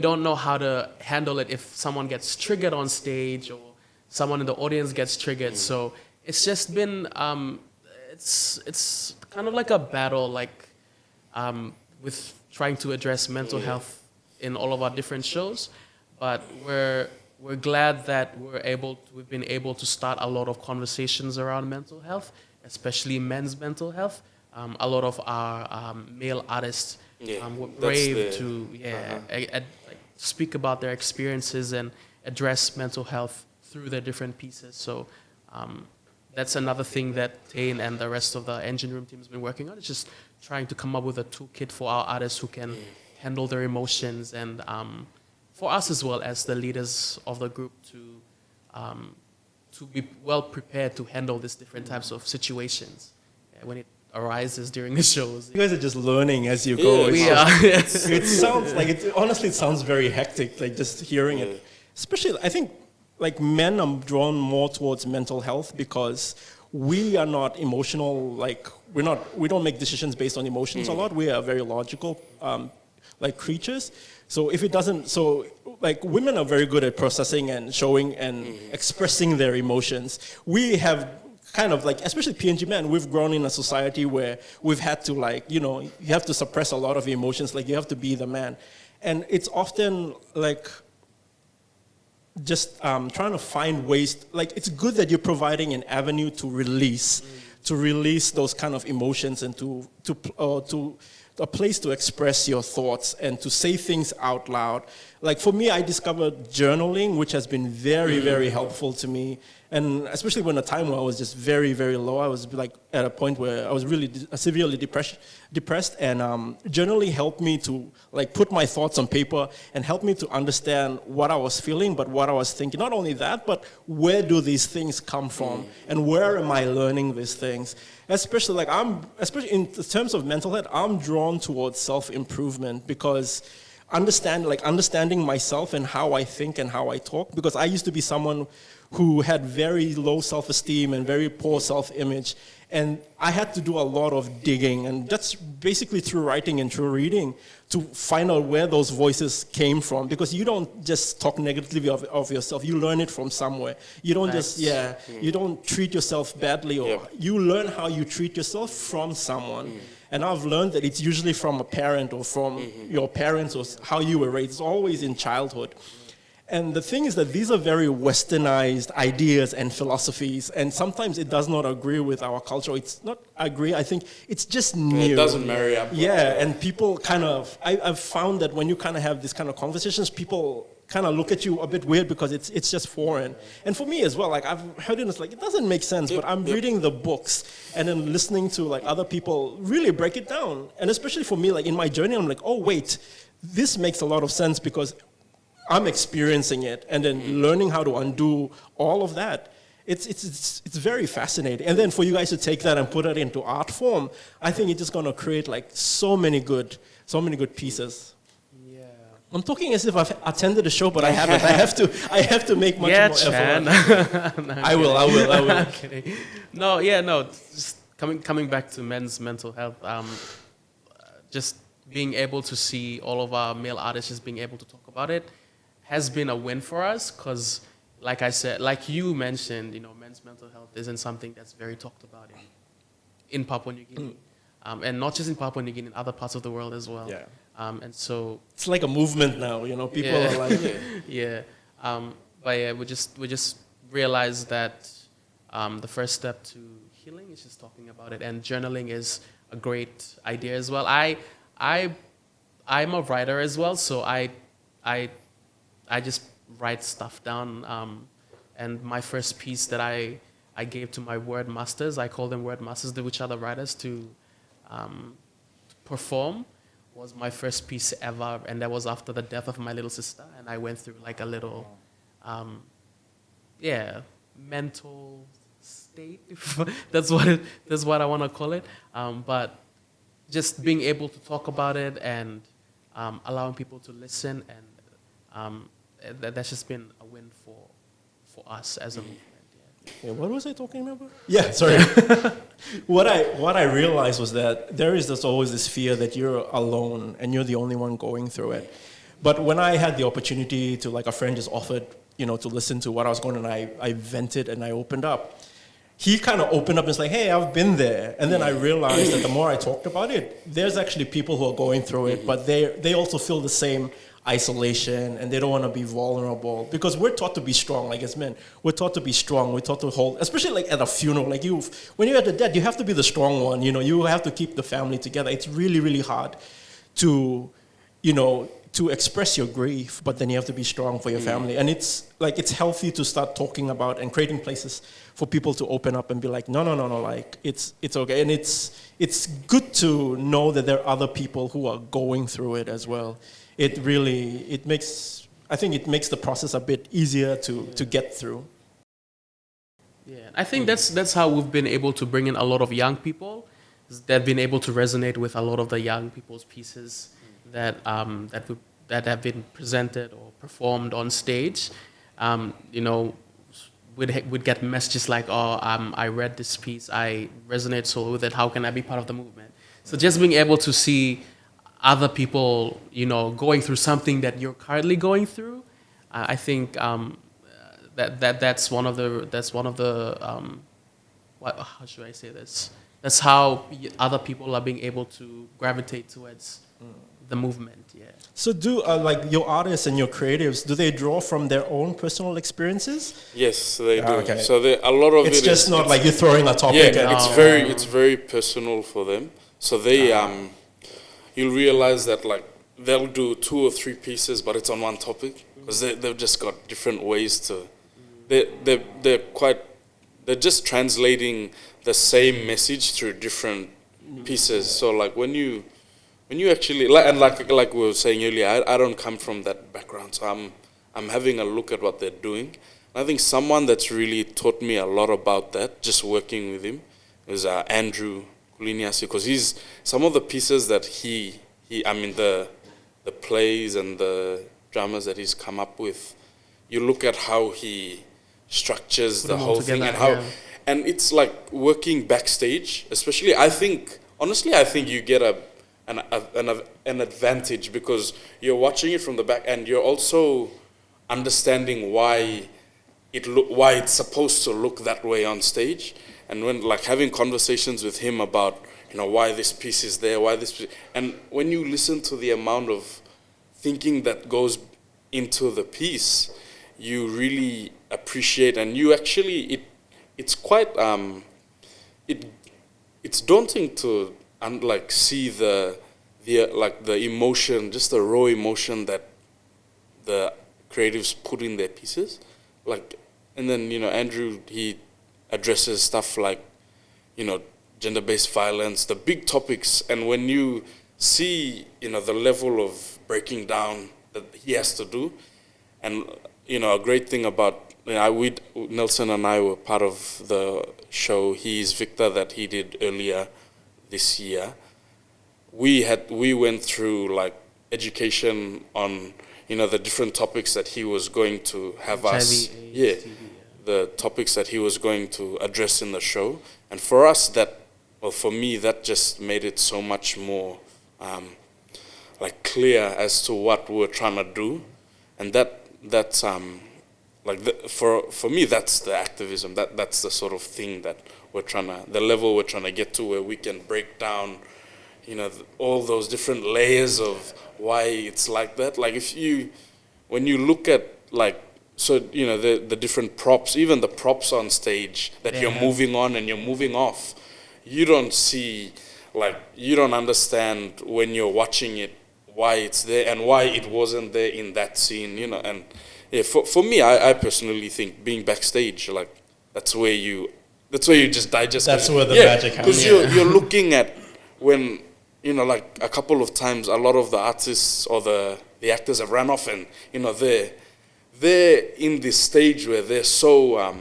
don't know how to handle it if someone gets triggered on stage or someone in the audience gets triggered. So it's just been, it's kind of like a battle, like with trying to address mental health in all of our different shows. But we're glad that we've been able to start a lot of conversations around mental health, especially men's mental health. A lot of our male artists were brave to speak about their experiences and address mental health through their different pieces. So that's another thing that Taine and the rest of the engine room team has been working on. It's just trying to come up with a toolkit for our artists who can handle their emotions, and for us as well as the leaders of the group to be well prepared to handle these different types of situations when it arises during the shows. You guys are just learning as you go. We are. It sounds like honestly, it sounds very hectic. Like just hearing it, especially I think like men are drawn more towards mental health because we are not emotional. Like we don't make decisions based on emotions a lot. We are very logical, like creatures. So if it doesn't, so like women are very good at processing and showing and expressing their emotions. We have kind of like, especially PNG men, we've grown in a society where we've had to like, you have to suppress a lot of emotions. Like you have to be the man. And it's often like just trying to find ways, like it's good that you're providing an avenue to release those kind of emotions and to a place to express your thoughts and to say things out loud. Like for me, I discovered journaling, which has been very, very helpful to me. And especially when a time where I was just very, very low, I was like at a point where I was really severely depressed, and journaling helped me to like put my thoughts on paper and help me to understand what I was feeling, but what I was thinking. Not only that, but where do these things come from, and where am I learning these things? Especially in terms of mental health, I'm drawn towards self-improvement because understanding myself and how I think and how I talk, because I used to be someone who had very low self-esteem and very poor self-image, and I had to do a lot of digging, and that's basically through writing and through reading to find out where those voices came from, because you don't just talk negatively of yourself, you learn it from somewhere. You don't you don't treat yourself badly, or you learn how you treat yourself from someone. And I've learned that it's usually from a parent or from your parents or how you were raised. It's always in childhood. And the thing is that these are very westernized ideas and philosophies, and sometimes it does not agree with our culture. It's not agree, I think it's just new. It doesn't marry up. Yeah, and people kind of, I've found that when you kind of have these kind of conversations, people kind of look at you a bit weird because it's just foreign. And for me as well, like I've heard it, it's like, it doesn't make sense, but I'm reading the books and then listening to like other people really break it down. And especially for me, like in my journey, I'm like, oh wait, this makes a lot of sense because I'm experiencing it, and then learning how to undo all of that. It's very fascinating. And then for you guys to take that and put it into art form, I think it's just going to create like so many good pieces. Yeah. I'm talking as if I've attended a show, but I haven't. I have to make much more effort. No, I will. I'm kidding. No. Just coming back to men's mental health. Just being able to see all of our male artists just being able to talk about it has been a win for us, because like I said, like you mentioned, men's mental health isn't something that's very talked about in Papua New Guinea. And not just in Papua New Guinea, in other parts of the world as well. Yeah. And so it's like a movement now, people are like yeah. But yeah, we just realized that the first step to healing is just talking about it, and journaling is a great idea as well. I'm a writer as well, so I just write stuff down, and my first piece that I gave to my word masters, I call them word masters, which are the writers to perform, was my first piece ever, and that was after the death of my little sister, and I went through like a little, mental state, that's what I want to call it, but just being able to talk about it and allowing people to listen, and that's just been a win for us as a movement. Yeah, what was I talking about? Yeah, sorry. What I realized was that there is always this fear that you're alone and you're the only one going through it. But when I had the opportunity to, like, a friend just offered, to listen to what I was going on, and I vented and I opened up. He kind of opened up and was like, hey, I've been there. And then I realized that the more I talked about it, there's actually people who are going through it, but they also feel the same isolation, and they don't want to be vulnerable, because we're taught to be strong. Like as men, we're taught to be strong. We're taught to hold, especially like at a funeral. Like when you're at the death, you have to be the strong one. You have to keep the family together. It's really, really hard to express your grief, but then you have to be strong for your family. And it's healthy to start talking about and creating places for people to open up and be like, no, like it's okay. And it's good to know that there are other people who are going through it as well. It makes the process a bit easier to get through. Yeah, I think that's how we've been able to bring in a lot of young people, they've been able to resonate with a lot of the young people's pieces that have been presented or performed on stage. You know, would get messages like, "Oh, I read this piece, I resonate so with it. How can I be part of the movement?" So just being able to see other people, you know, going through something that you're currently going through, I think that's one of the how should I say this? That's how other people are being able to gravitate towards the movement. Yeah. So do like your artists and your creatives, do they draw from their own personal experiences? Yes, they do. Okay. So a lot of It's it just is, not like you're throwing a topic. yeah, and it's very personal for them. So they you'll realize that like they'll do 2 or 3 pieces, but it's on one topic because they've just got different ways to. They're just translating the same message through different pieces. So like when you actually like we were saying earlier, I don't come from that background, so I'm having a look at what they're doing. And I think someone that's really taught me a lot about that, just working with him, is Andrew Kuliniasi, because he's some of the pieces that the plays and the dramas that he's come up with. You look at how he structures the whole thing and how, and it's like working backstage. Especially, I think you get an advantage because you're watching it from the back and you're also understanding why it's supposed to look that way on stage. And when like having conversations with him about, you know, why this piece is there, and when you listen to the amount of thinking that goes into the piece, you really appreciate, and you actually it's quite it's daunting to see the emotion, just the raw emotion that the creatives put in their pieces, like, and then, you know, Andrew, he addresses stuff like, you know, gender-based violence, the big topics, and when you see, you know, the level of breaking down that he has to do, and, you know, a great thing about, you know, Nelson and I were part of the show, He's Victor, that he did earlier this year. We went through like education on, you know, the different topics that he was going to have us, the topics that he was going to address in the show. And for us, for me, that just made it so much more like clear as to what we're trying to do, and that's for me, that's the activism. That's the sort of thing that the level we're trying to get to, where we can break down, you know, all those different layers of why it's like that. Like when you look at like, so, you know, the different props, even the props on stage that you're moving on and you're moving off, you don't understand when you're watching it why it's there and why it wasn't there in that scene, you know. And yeah, for me, I personally think being backstage, like, that's where you just digest. That's where the magic happens. Because you're looking at when, you know, like a couple of times, a lot of the artists or the actors have run off, and, you know, they're in this stage where they're so,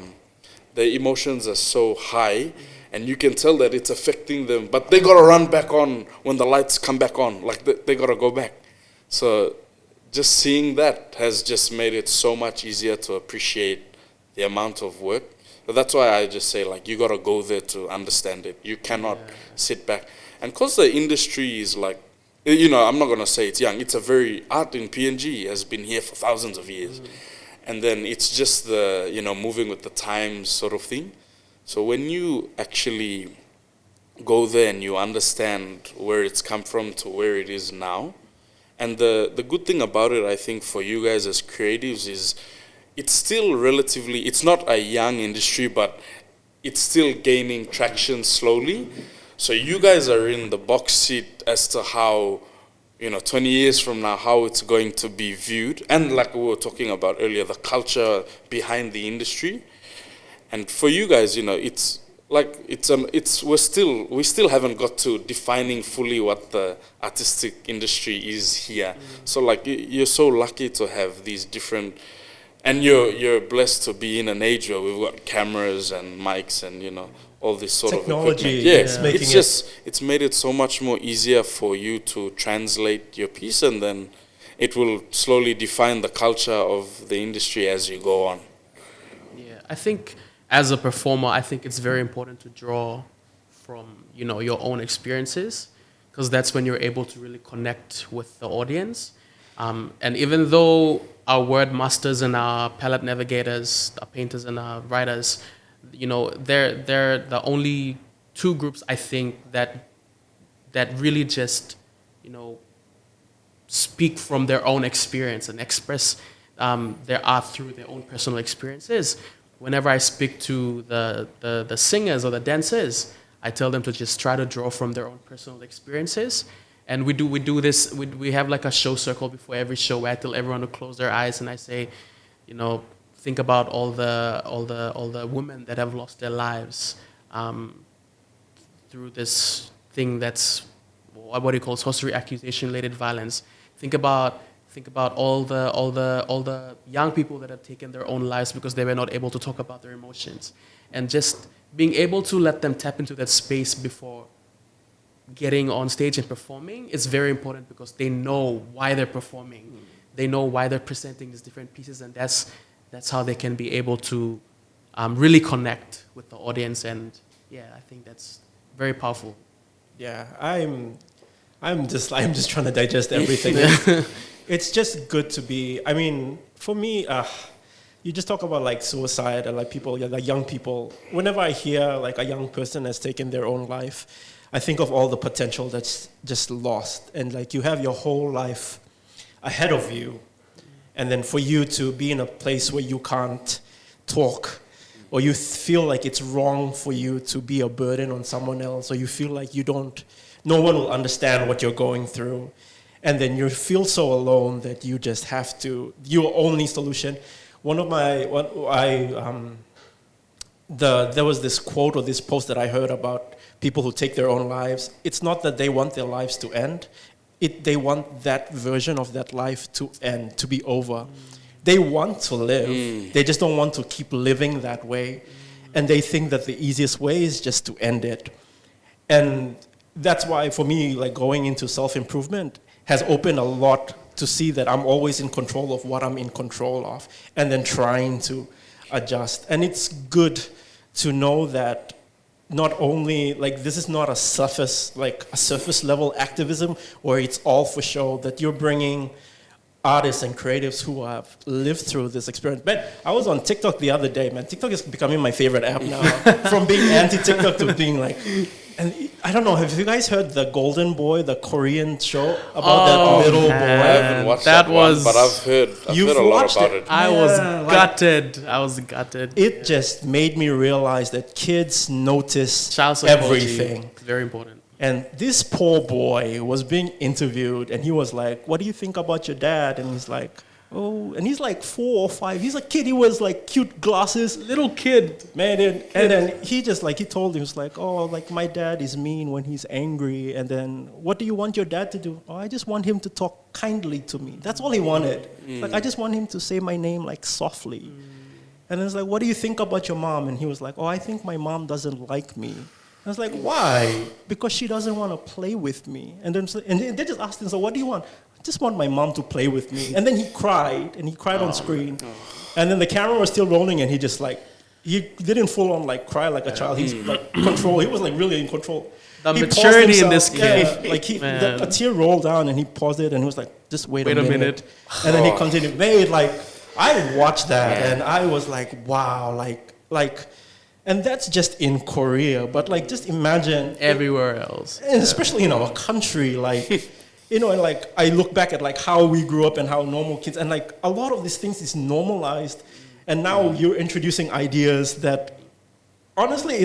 the emotions are so high, and you can tell that it's affecting them, but they gotta run back on when the lights come back on, like they gotta go back. So just seeing that has just made it so much easier to appreciate the amount of work. So that's why I just say, like, you gotta go there to understand it. You cannot sit back. And because the industry is like, you know, I'm not gonna say it's young. It's art in PNG has been here for thousands of years. And then it's just the, you know, moving with the times sort of thing. So when you actually go there and you understand where it's come from to where it is now, and the good thing about it, I think, for you guys as creatives is it's still it's not a young industry, but it's still gaining traction slowly. So you guys are in the box seat as to how, you know, 20 years from now, how it's going to be viewed. And like we were talking about earlier, the culture behind the industry. And for you guys, you know, it's like, we still haven't got to defining fully what the artistic industry is here. So like, you're so lucky to have these different, and you're blessed to be in an age where we've got cameras and mics and, you know, all this sort technology, of equipment. is making it's just it's made it so much more easier for you to translate your piece, and then it will slowly define the culture of the industry as you go on. Yeah, I think as a performer, I think it's very important to draw from, you know, your own experiences, because that's when you're able to really connect with the audience. And even though our word masters and our palette navigators, our painters and our writers, you know, they're the only two groups, I think, that really just, you know, speak from their own experience and express their art through their own personal experiences. Whenever I speak to the singers or the dancers, I tell them to just try to draw from their own personal experiences. And we do this. We have like a show circle before every show where I tell everyone to close their eyes, and I say, you know, think about all the women that have lost their lives through this thing that's what do you call sorcery, accusation-related violence. Think about all the young people that have taken their own lives because they were not able to talk about their emotions, and just being able to let them tap into that space before getting on stage and performing is very important, because they know why they're performing. They know why they're presenting these different pieces, and that's how they can be able to really connect with the audience. And yeah, I think that's very powerful. Yeah, I'm just trying to digest everything. It's just good to be. I mean, for me, you just talk about like suicide and like people, like young people. Whenever I hear like a young person has taken their own life, I think of all the potential that's just lost. And like you have your whole life ahead of you, and then for you to be in a place where you can't talk, or you feel like it's wrong for you to be a burden on someone else, or you feel like no one will understand what you're going through. And then you feel so alone that you just have to, your only solution. There was this quote or this post that I heard about people who take their own lives. It's not that they want their lives to end. They want that version of that life to end, to be over. They want to live. They just don't want to keep living that way. And they think that the easiest way is just to end it. And that's why, for me, like going into self-improvement has opened a lot to see that I'm always in control of what I'm in control of, and then trying to adjust. And it's good to know that not only, like, this is not a surface level activism where it's all for show, that you're bringing artists and creatives who have lived through this experience. But I was on TikTok the other day, man. TikTok is becoming my favorite app now. From being anti-TikTok to being like, and I don't know, have you guys heard The Golden Boy, the Korean show about that little boy? I haven't watched that one, but I've heard a lot about it. I was gutted. It just made me realize that kids notice Child psychology. Everything. It's very important. And this poor boy was being interviewed, and he was like, "What do you think about your dad?" And he's like, "Oh," and he's like 4 or 5. He's a kid. He wears like cute glasses, Little kid. man. And then he just like he told him, he was like, "Oh, like my dad is mean when he's angry." And then, "What do you want your dad to do?" "Oh, I just want him to talk kindly to me." That's all he wanted. Like, I just want him to say my name like softly. And then it's like, "What do you think about your mom?" And he was like, "Oh, I think my mom doesn't like me." I was like, "Why?" "Because she doesn't want to play with me." And they just asked him, "So what do you want?" "I just want my mom to play with me." And then he cried on screen. And then the camera was still rolling, and he just like, he didn't full on like cry like a child. He's like control. He was like really in control. The He maturity paused in this kid. Yeah, like a tear rolled down, and he paused it, and he was like, "Just wait a minute." And then he continued. I watched that, and I was like, wow, like. And that's just in Korea, but like just imagine Everywhere else. and especially in our country, like and like I look back at like how we grew up and how normal kids, and like a lot of these things is normalized, and now you're introducing ideas that honestly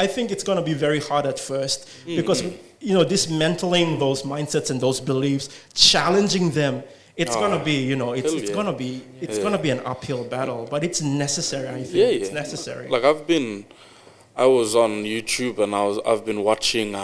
I think it's gonna be very hard at first, because dismantling those mindsets and those beliefs, challenging them. It's gonna be, it's gonna be an uphill battle, but it's necessary. I think it's necessary. Like I was on YouTube and I've been watching.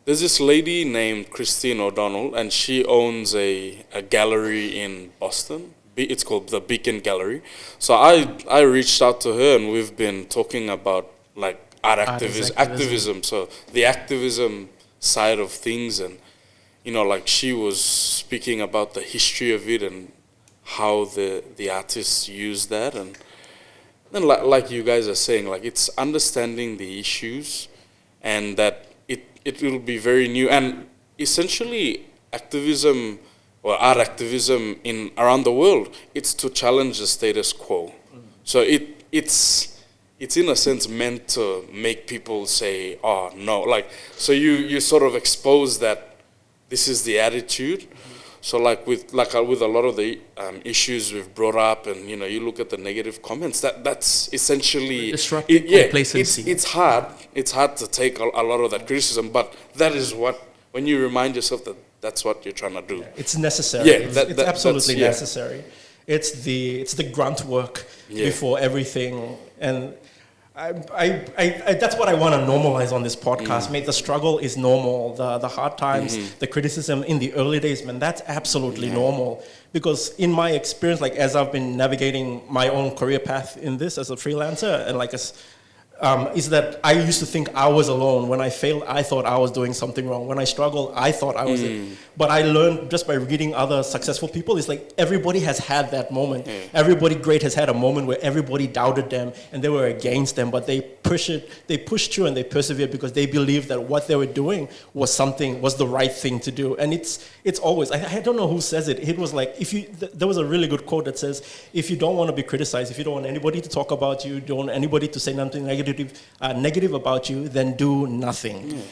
There's this lady named Christine O'Donnell, and she owns a gallery in Boston. It's called the Beacon Gallery. So I reached out to her, and we've been talking about like Art is activism. So the activism side of things, and like she was speaking about the history of it and how the artists use that, and then like you guys are saying, like it's understanding the issues, and that it will be very new, and essentially activism or art activism in around the world, it's to challenge the status quo. So it's in a sense meant to make people say, oh no, like, so you sort of expose that this is the attitude. So like with a lot of the issues we've brought up, and you look at the negative comments, that's essentially disrupting complacency. It's hard to take a lot of that criticism, but that is what, when you remind yourself that that's what you're trying to do. It's necessary. Yeah, it's absolutely necessary. It's the grunt work before everything, and I that's what I want to normalize on this podcast, mate. The struggle is normal. The hard times, the criticism in the early days, man, that's absolutely normal. Because in my experience, like as I've been navigating my own career path in this as a freelancer, and like is that I used to think I was alone. When I failed, I thought I was doing something wrong. When I struggled, I thought I was it. But I learned just by reading other successful people, it's like everybody has had that moment. Everybody great has had a moment where everybody doubted them and they were against them, but they pushed through and they persevered because they believed that what they were doing was the right thing to do. And it's always, I don't know who says it. It was like, there was a really good quote that says, if you don't want to be criticized, if you don't want anybody to talk about you, don't want anybody to say something negative about you, then do nothing.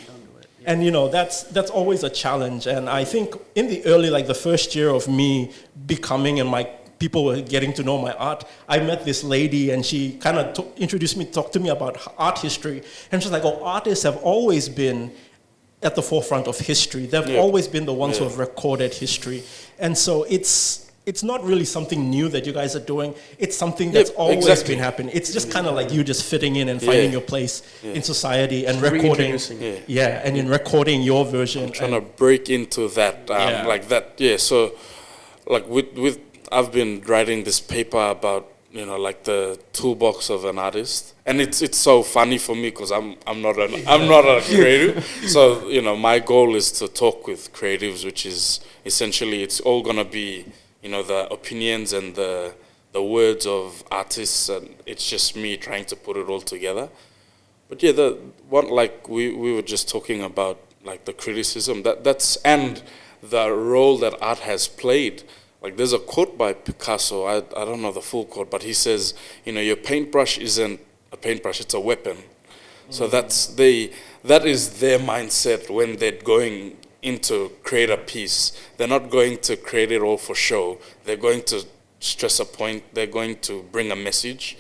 And that's always a challenge. And I think in the early, like the first year of me becoming and my people were getting to know my art, I met this lady and she kind of introduced me, talked to me about art history. And she's like, oh, artists have always been at the forefront of history. They've always been the ones who have recorded history. And so it's not really something new that you guys are doing. It's something that's always been happening. It's just kind of like you just fitting in and finding your place in society and recording. And in recording your version. I'm trying to break into that, like that. Yeah, so like with I've been writing this paper about, like the toolbox of an artist. And it's so funny for me because I'm not a creative. So, my goal is to talk with creatives, which is essentially it's all going to be the opinions and the words of artists, and it's just me trying to put it all together. But yeah, the one, like we were just talking about, like the criticism that's and the role that art has played. Like there's a quote by Picasso, I don't know the full quote, but he says, your paintbrush isn't a paintbrush, it's a weapon. So that is their mindset when they're going into create a piece. They're not going to create it all for show. They're going to stress a point. They're going to bring a message,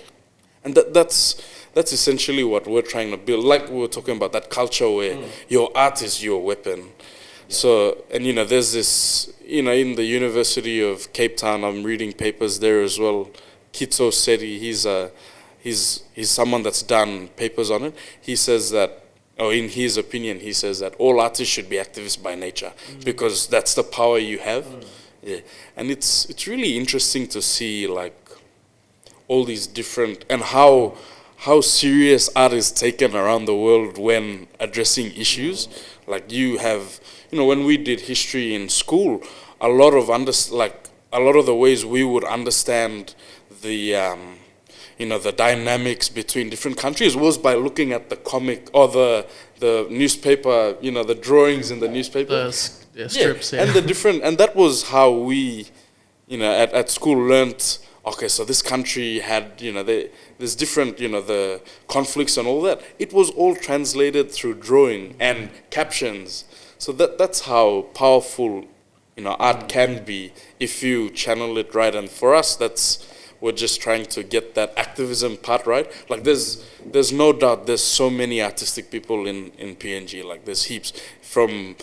and that's essentially what we're trying to build. Like we were talking about that culture where your art is your weapon. So, and there's this, in the University of Cape Town, I'm reading papers there as well. Kitso Seti, he's someone that's done papers on it. He says that, in his opinion, he says that all artists should be activists by nature because that's the power you have. Yeah, and it's really interesting to see like all these different and how serious art is taken around the world when addressing issues. Like you have, when we did history in school, a lot of the ways we would understand the the dynamics between different countries was by looking at the comic or the newspaper, the drawings in the newspaper. The strips, and the different, and that was how we, at school learnt, okay, so this country had, there's different, the conflicts and all that. It was all translated through drawing and captions. So that's how powerful, art can be if you channel it right. And for us, we're just trying to get that activism part right. Like there's no doubt there's so many artistic people in PNG. Like there's heaps from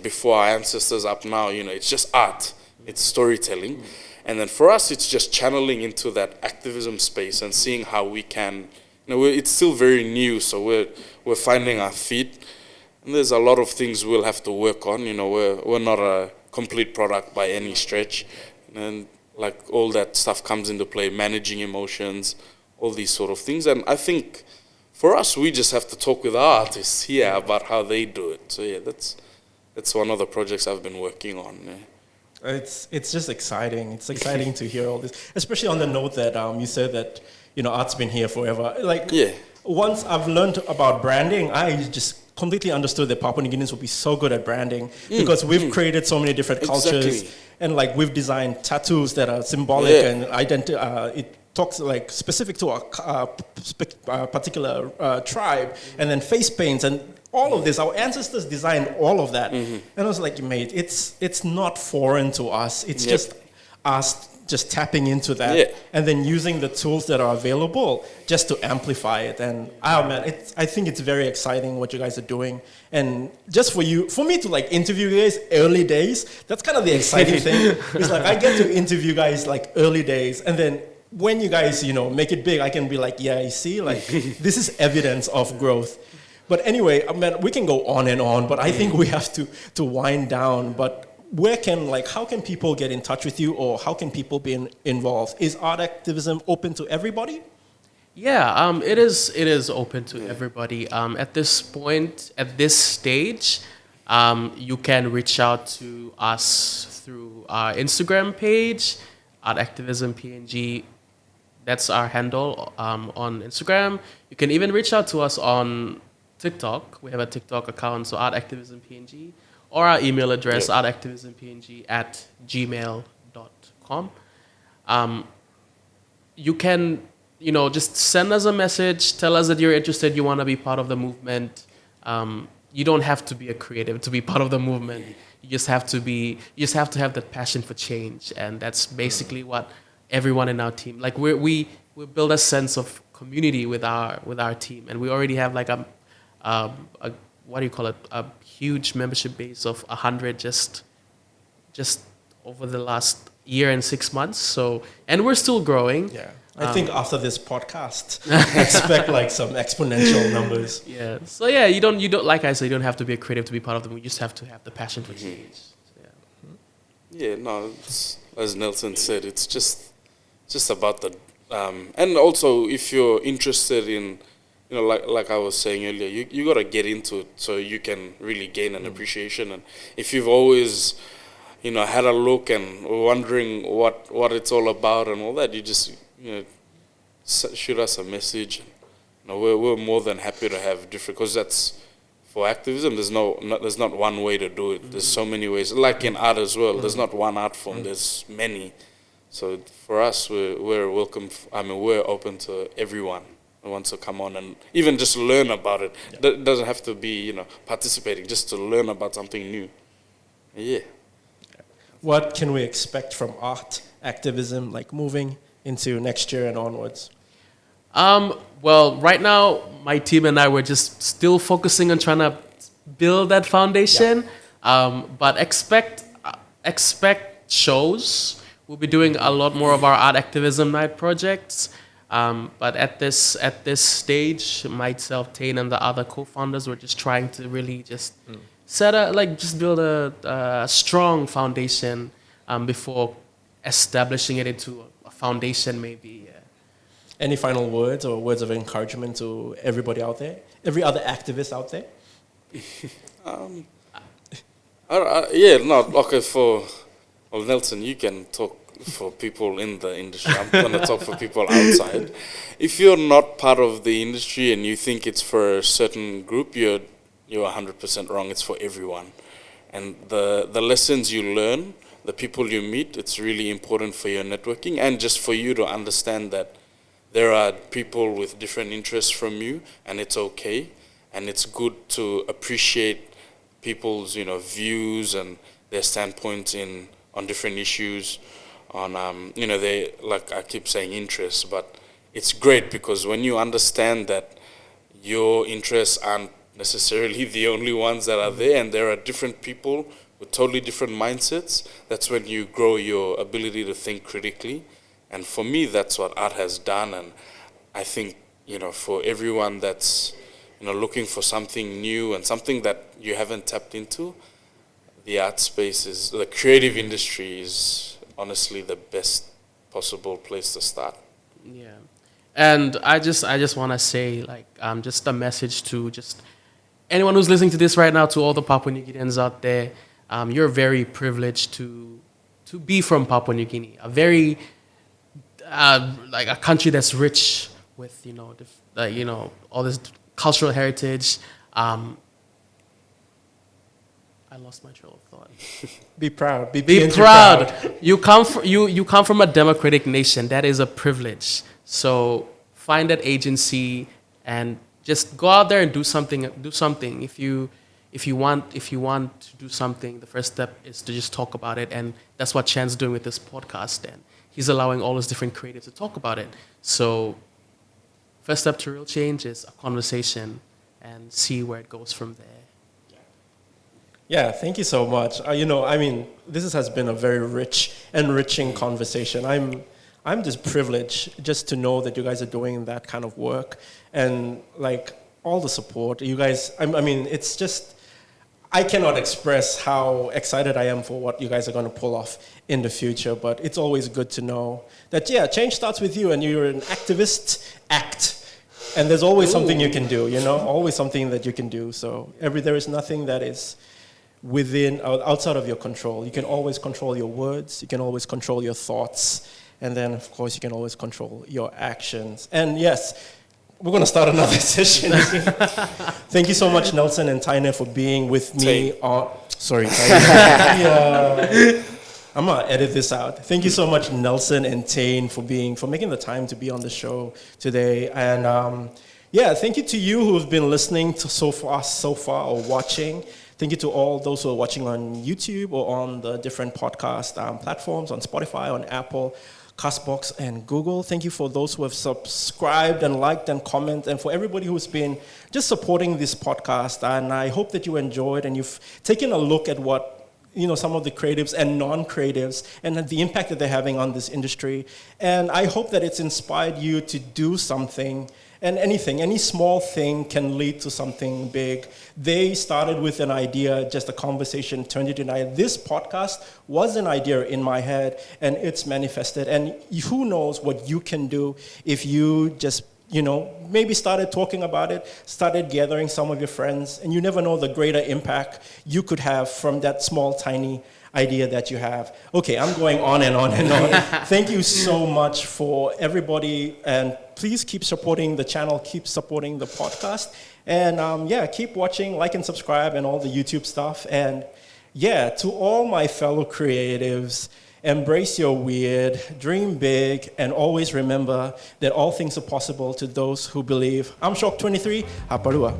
before our ancestors up now, it's just art. It's storytelling. And then for us, it's just channeling into that activism space and seeing how we can, it's still very new. So we're finding our feet. And there's a lot of things we'll have to work on. We're not a complete product by any stretch. And like all that stuff comes into play, managing emotions, all these sort of things. And I think for us, we just have to talk with our artists here about how they do it. So yeah, that's one of the projects I've been working on. Yeah. It's just exciting. It's exciting to hear all this, especially on the note that you said that art's been here forever. Like once I've learned about branding, I just completely understood that Papua New Guineans will be so good at branding because we've created so many different cultures, and like we've designed tattoos that are symbolic and it talks like specific to a particular tribe, and then face paints and all of this. Our ancestors designed all of that, and I was like, mate, it's not foreign to us. It's just us just tapping into that and then using the tools that are available just to amplify it. And I think it's very exciting what you guys are doing. And just for me to like interview you guys early days, that's kind of the exciting thing. It's like I get to interview guys like early days, and then when you guys make it big, I can be like, yeah, you see, like this is evidence of growth. But anyway, we can go on and on, but I think we have to wind down. But how can people get in touch with you, or how can people be involved? Is art activism open to everybody? Yeah, it is open to everybody. At this point, at this stage, you can reach out to us through our Instagram page, Art Activism PNG. That's our handle on Instagram. You can even reach out to us on TikTok. We have a TikTok account, so Art Activism PNG. Or our email address, artactivimpng@gmail.com. You can, just send us a message, tell us that you're interested, you want to be part of the movement. You don't have to be a creative to be part of the movement. You just have to have that passion for change, and that's basically what everyone in our team. Like we build a sense of community with our team, and we already have like a huge membership base of 100 just over the last year and 6 months. So, and we're still growing. Yeah. I think after this podcast, expect like some exponential numbers. Yeah. So yeah, you don't like I said, you don't have to be a creative to be part of them. You just have to have the passion for change. So, yeah. No, as Nelson said, it's just about the and also if you're interested in like I was saying earlier, you got to get into it so you can really gain an appreciation. And if you've always, had a look and wondering what it's all about and all that, you just, shoot us a message. We're more than happy to have different, because that's, for activism, there's not one way to do it. There's so many ways. Like in art as well, there's not one art form, there's many. So for us, we're welcome, we're open to everyone who wants to come on and even just learn about it. That doesn't have to be, participating, just to learn about something new. Yeah. What can we expect from art activism, like moving into next year and onwards? Well, right now, my team and I were just still focusing on trying to build that foundation. But expect shows. We'll be doing a lot more of our art activism night projects. But at this stage, myself, Taine, and the other co-founders were just trying to really just build a strong foundation before establishing it into a foundation, maybe. Yeah. Any final words or words of encouragement to everybody out there, every other activist out there? Nelson, you can talk for people in the industry. I'm going to talk for people outside. If you're not part of the industry and you think it's for a certain group, you're 100% wrong. It's for everyone. And the lessons you learn, the people you meet, it's really important for your networking and just for you to understand that there are people with different interests from you, and it's okay. And it's good to appreciate people's, views and their standpoints on different issues. On they, like I keep saying, interests, but it's great because when you understand that your interests aren't necessarily the only ones that are there, and there are different people with totally different mindsets, that's when you grow your ability to think critically. And for me, that's what art has done. And I think, for everyone that's, looking for something new and something that you haven't tapped into, the art space the creative industry is honestly the best possible place to start. Yeah. And I just want to say, like, just a message to just anyone who's listening to this right now, to all the Papua New Guineans out there. You're very privileged to be from Papua New Guinea, a very like a country that's rich with all this cultural heritage. I lost my trail of thought. Be proud. Be proud. You come from a democratic nation. That is a privilege. So find that agency and just go out there and do something. Do something. If you want to do something, the first step is to just talk about it, and that's what Chan's doing with this podcast. And he's allowing all those different creatives to talk about it. So first step to real change is a conversation, and see where it goes from there. Yeah, thank you so much. This has been a very rich, enriching conversation. I'm just privileged just to know that you guys are doing that kind of work, and like all the support you guys. It's just, I cannot express how excited I am for what you guys are going to pull off in the future. But it's always good to know that change starts with you, and you're an activist. And there's always something you can do. Always something that you can do. So there is nothing that is outside of your control. You can always control your words, you can always control your thoughts, and then of course you can always control your actions. And yes, we're going to start another session. Thank you so much, Nelson and Taine, for being with me on... Sorry, Taine. I'm going to edit this out. Thank you so much, Nelson and Taine, for making the time to be on the show today. And thank you to you who have been listening to so far or watching. Thank you to all those who are watching on YouTube or on the different podcast platforms, on Spotify, on Apple, Castbox, and Google. Thank you for those who have subscribed and liked and commented, and for everybody who's been just supporting this podcast. And I hope that you enjoyed and you've taken a look at what some of the creatives and non-creatives and the impact that they're having on this industry. And I hope that it's inspired you to do something. And any small thing can lead to something big. They started with an idea, just a conversation, turned it into an idea. This podcast was an idea in my head, and it's manifested. And who knows what you can do if you just, maybe started talking about it, started gathering some of your friends, and you never know the greater impact you could have from that small, tiny idea that you have. Okay, I'm going on and on and on. Thank you so much for everybody, and please keep supporting the channel, keep supporting the podcast, and keep watching, like and subscribe, and all the YouTube stuff. And to all my fellow creatives, embrace your weird, dream big, and always remember that all things are possible to those who believe. I'm Shawk23, Haparua.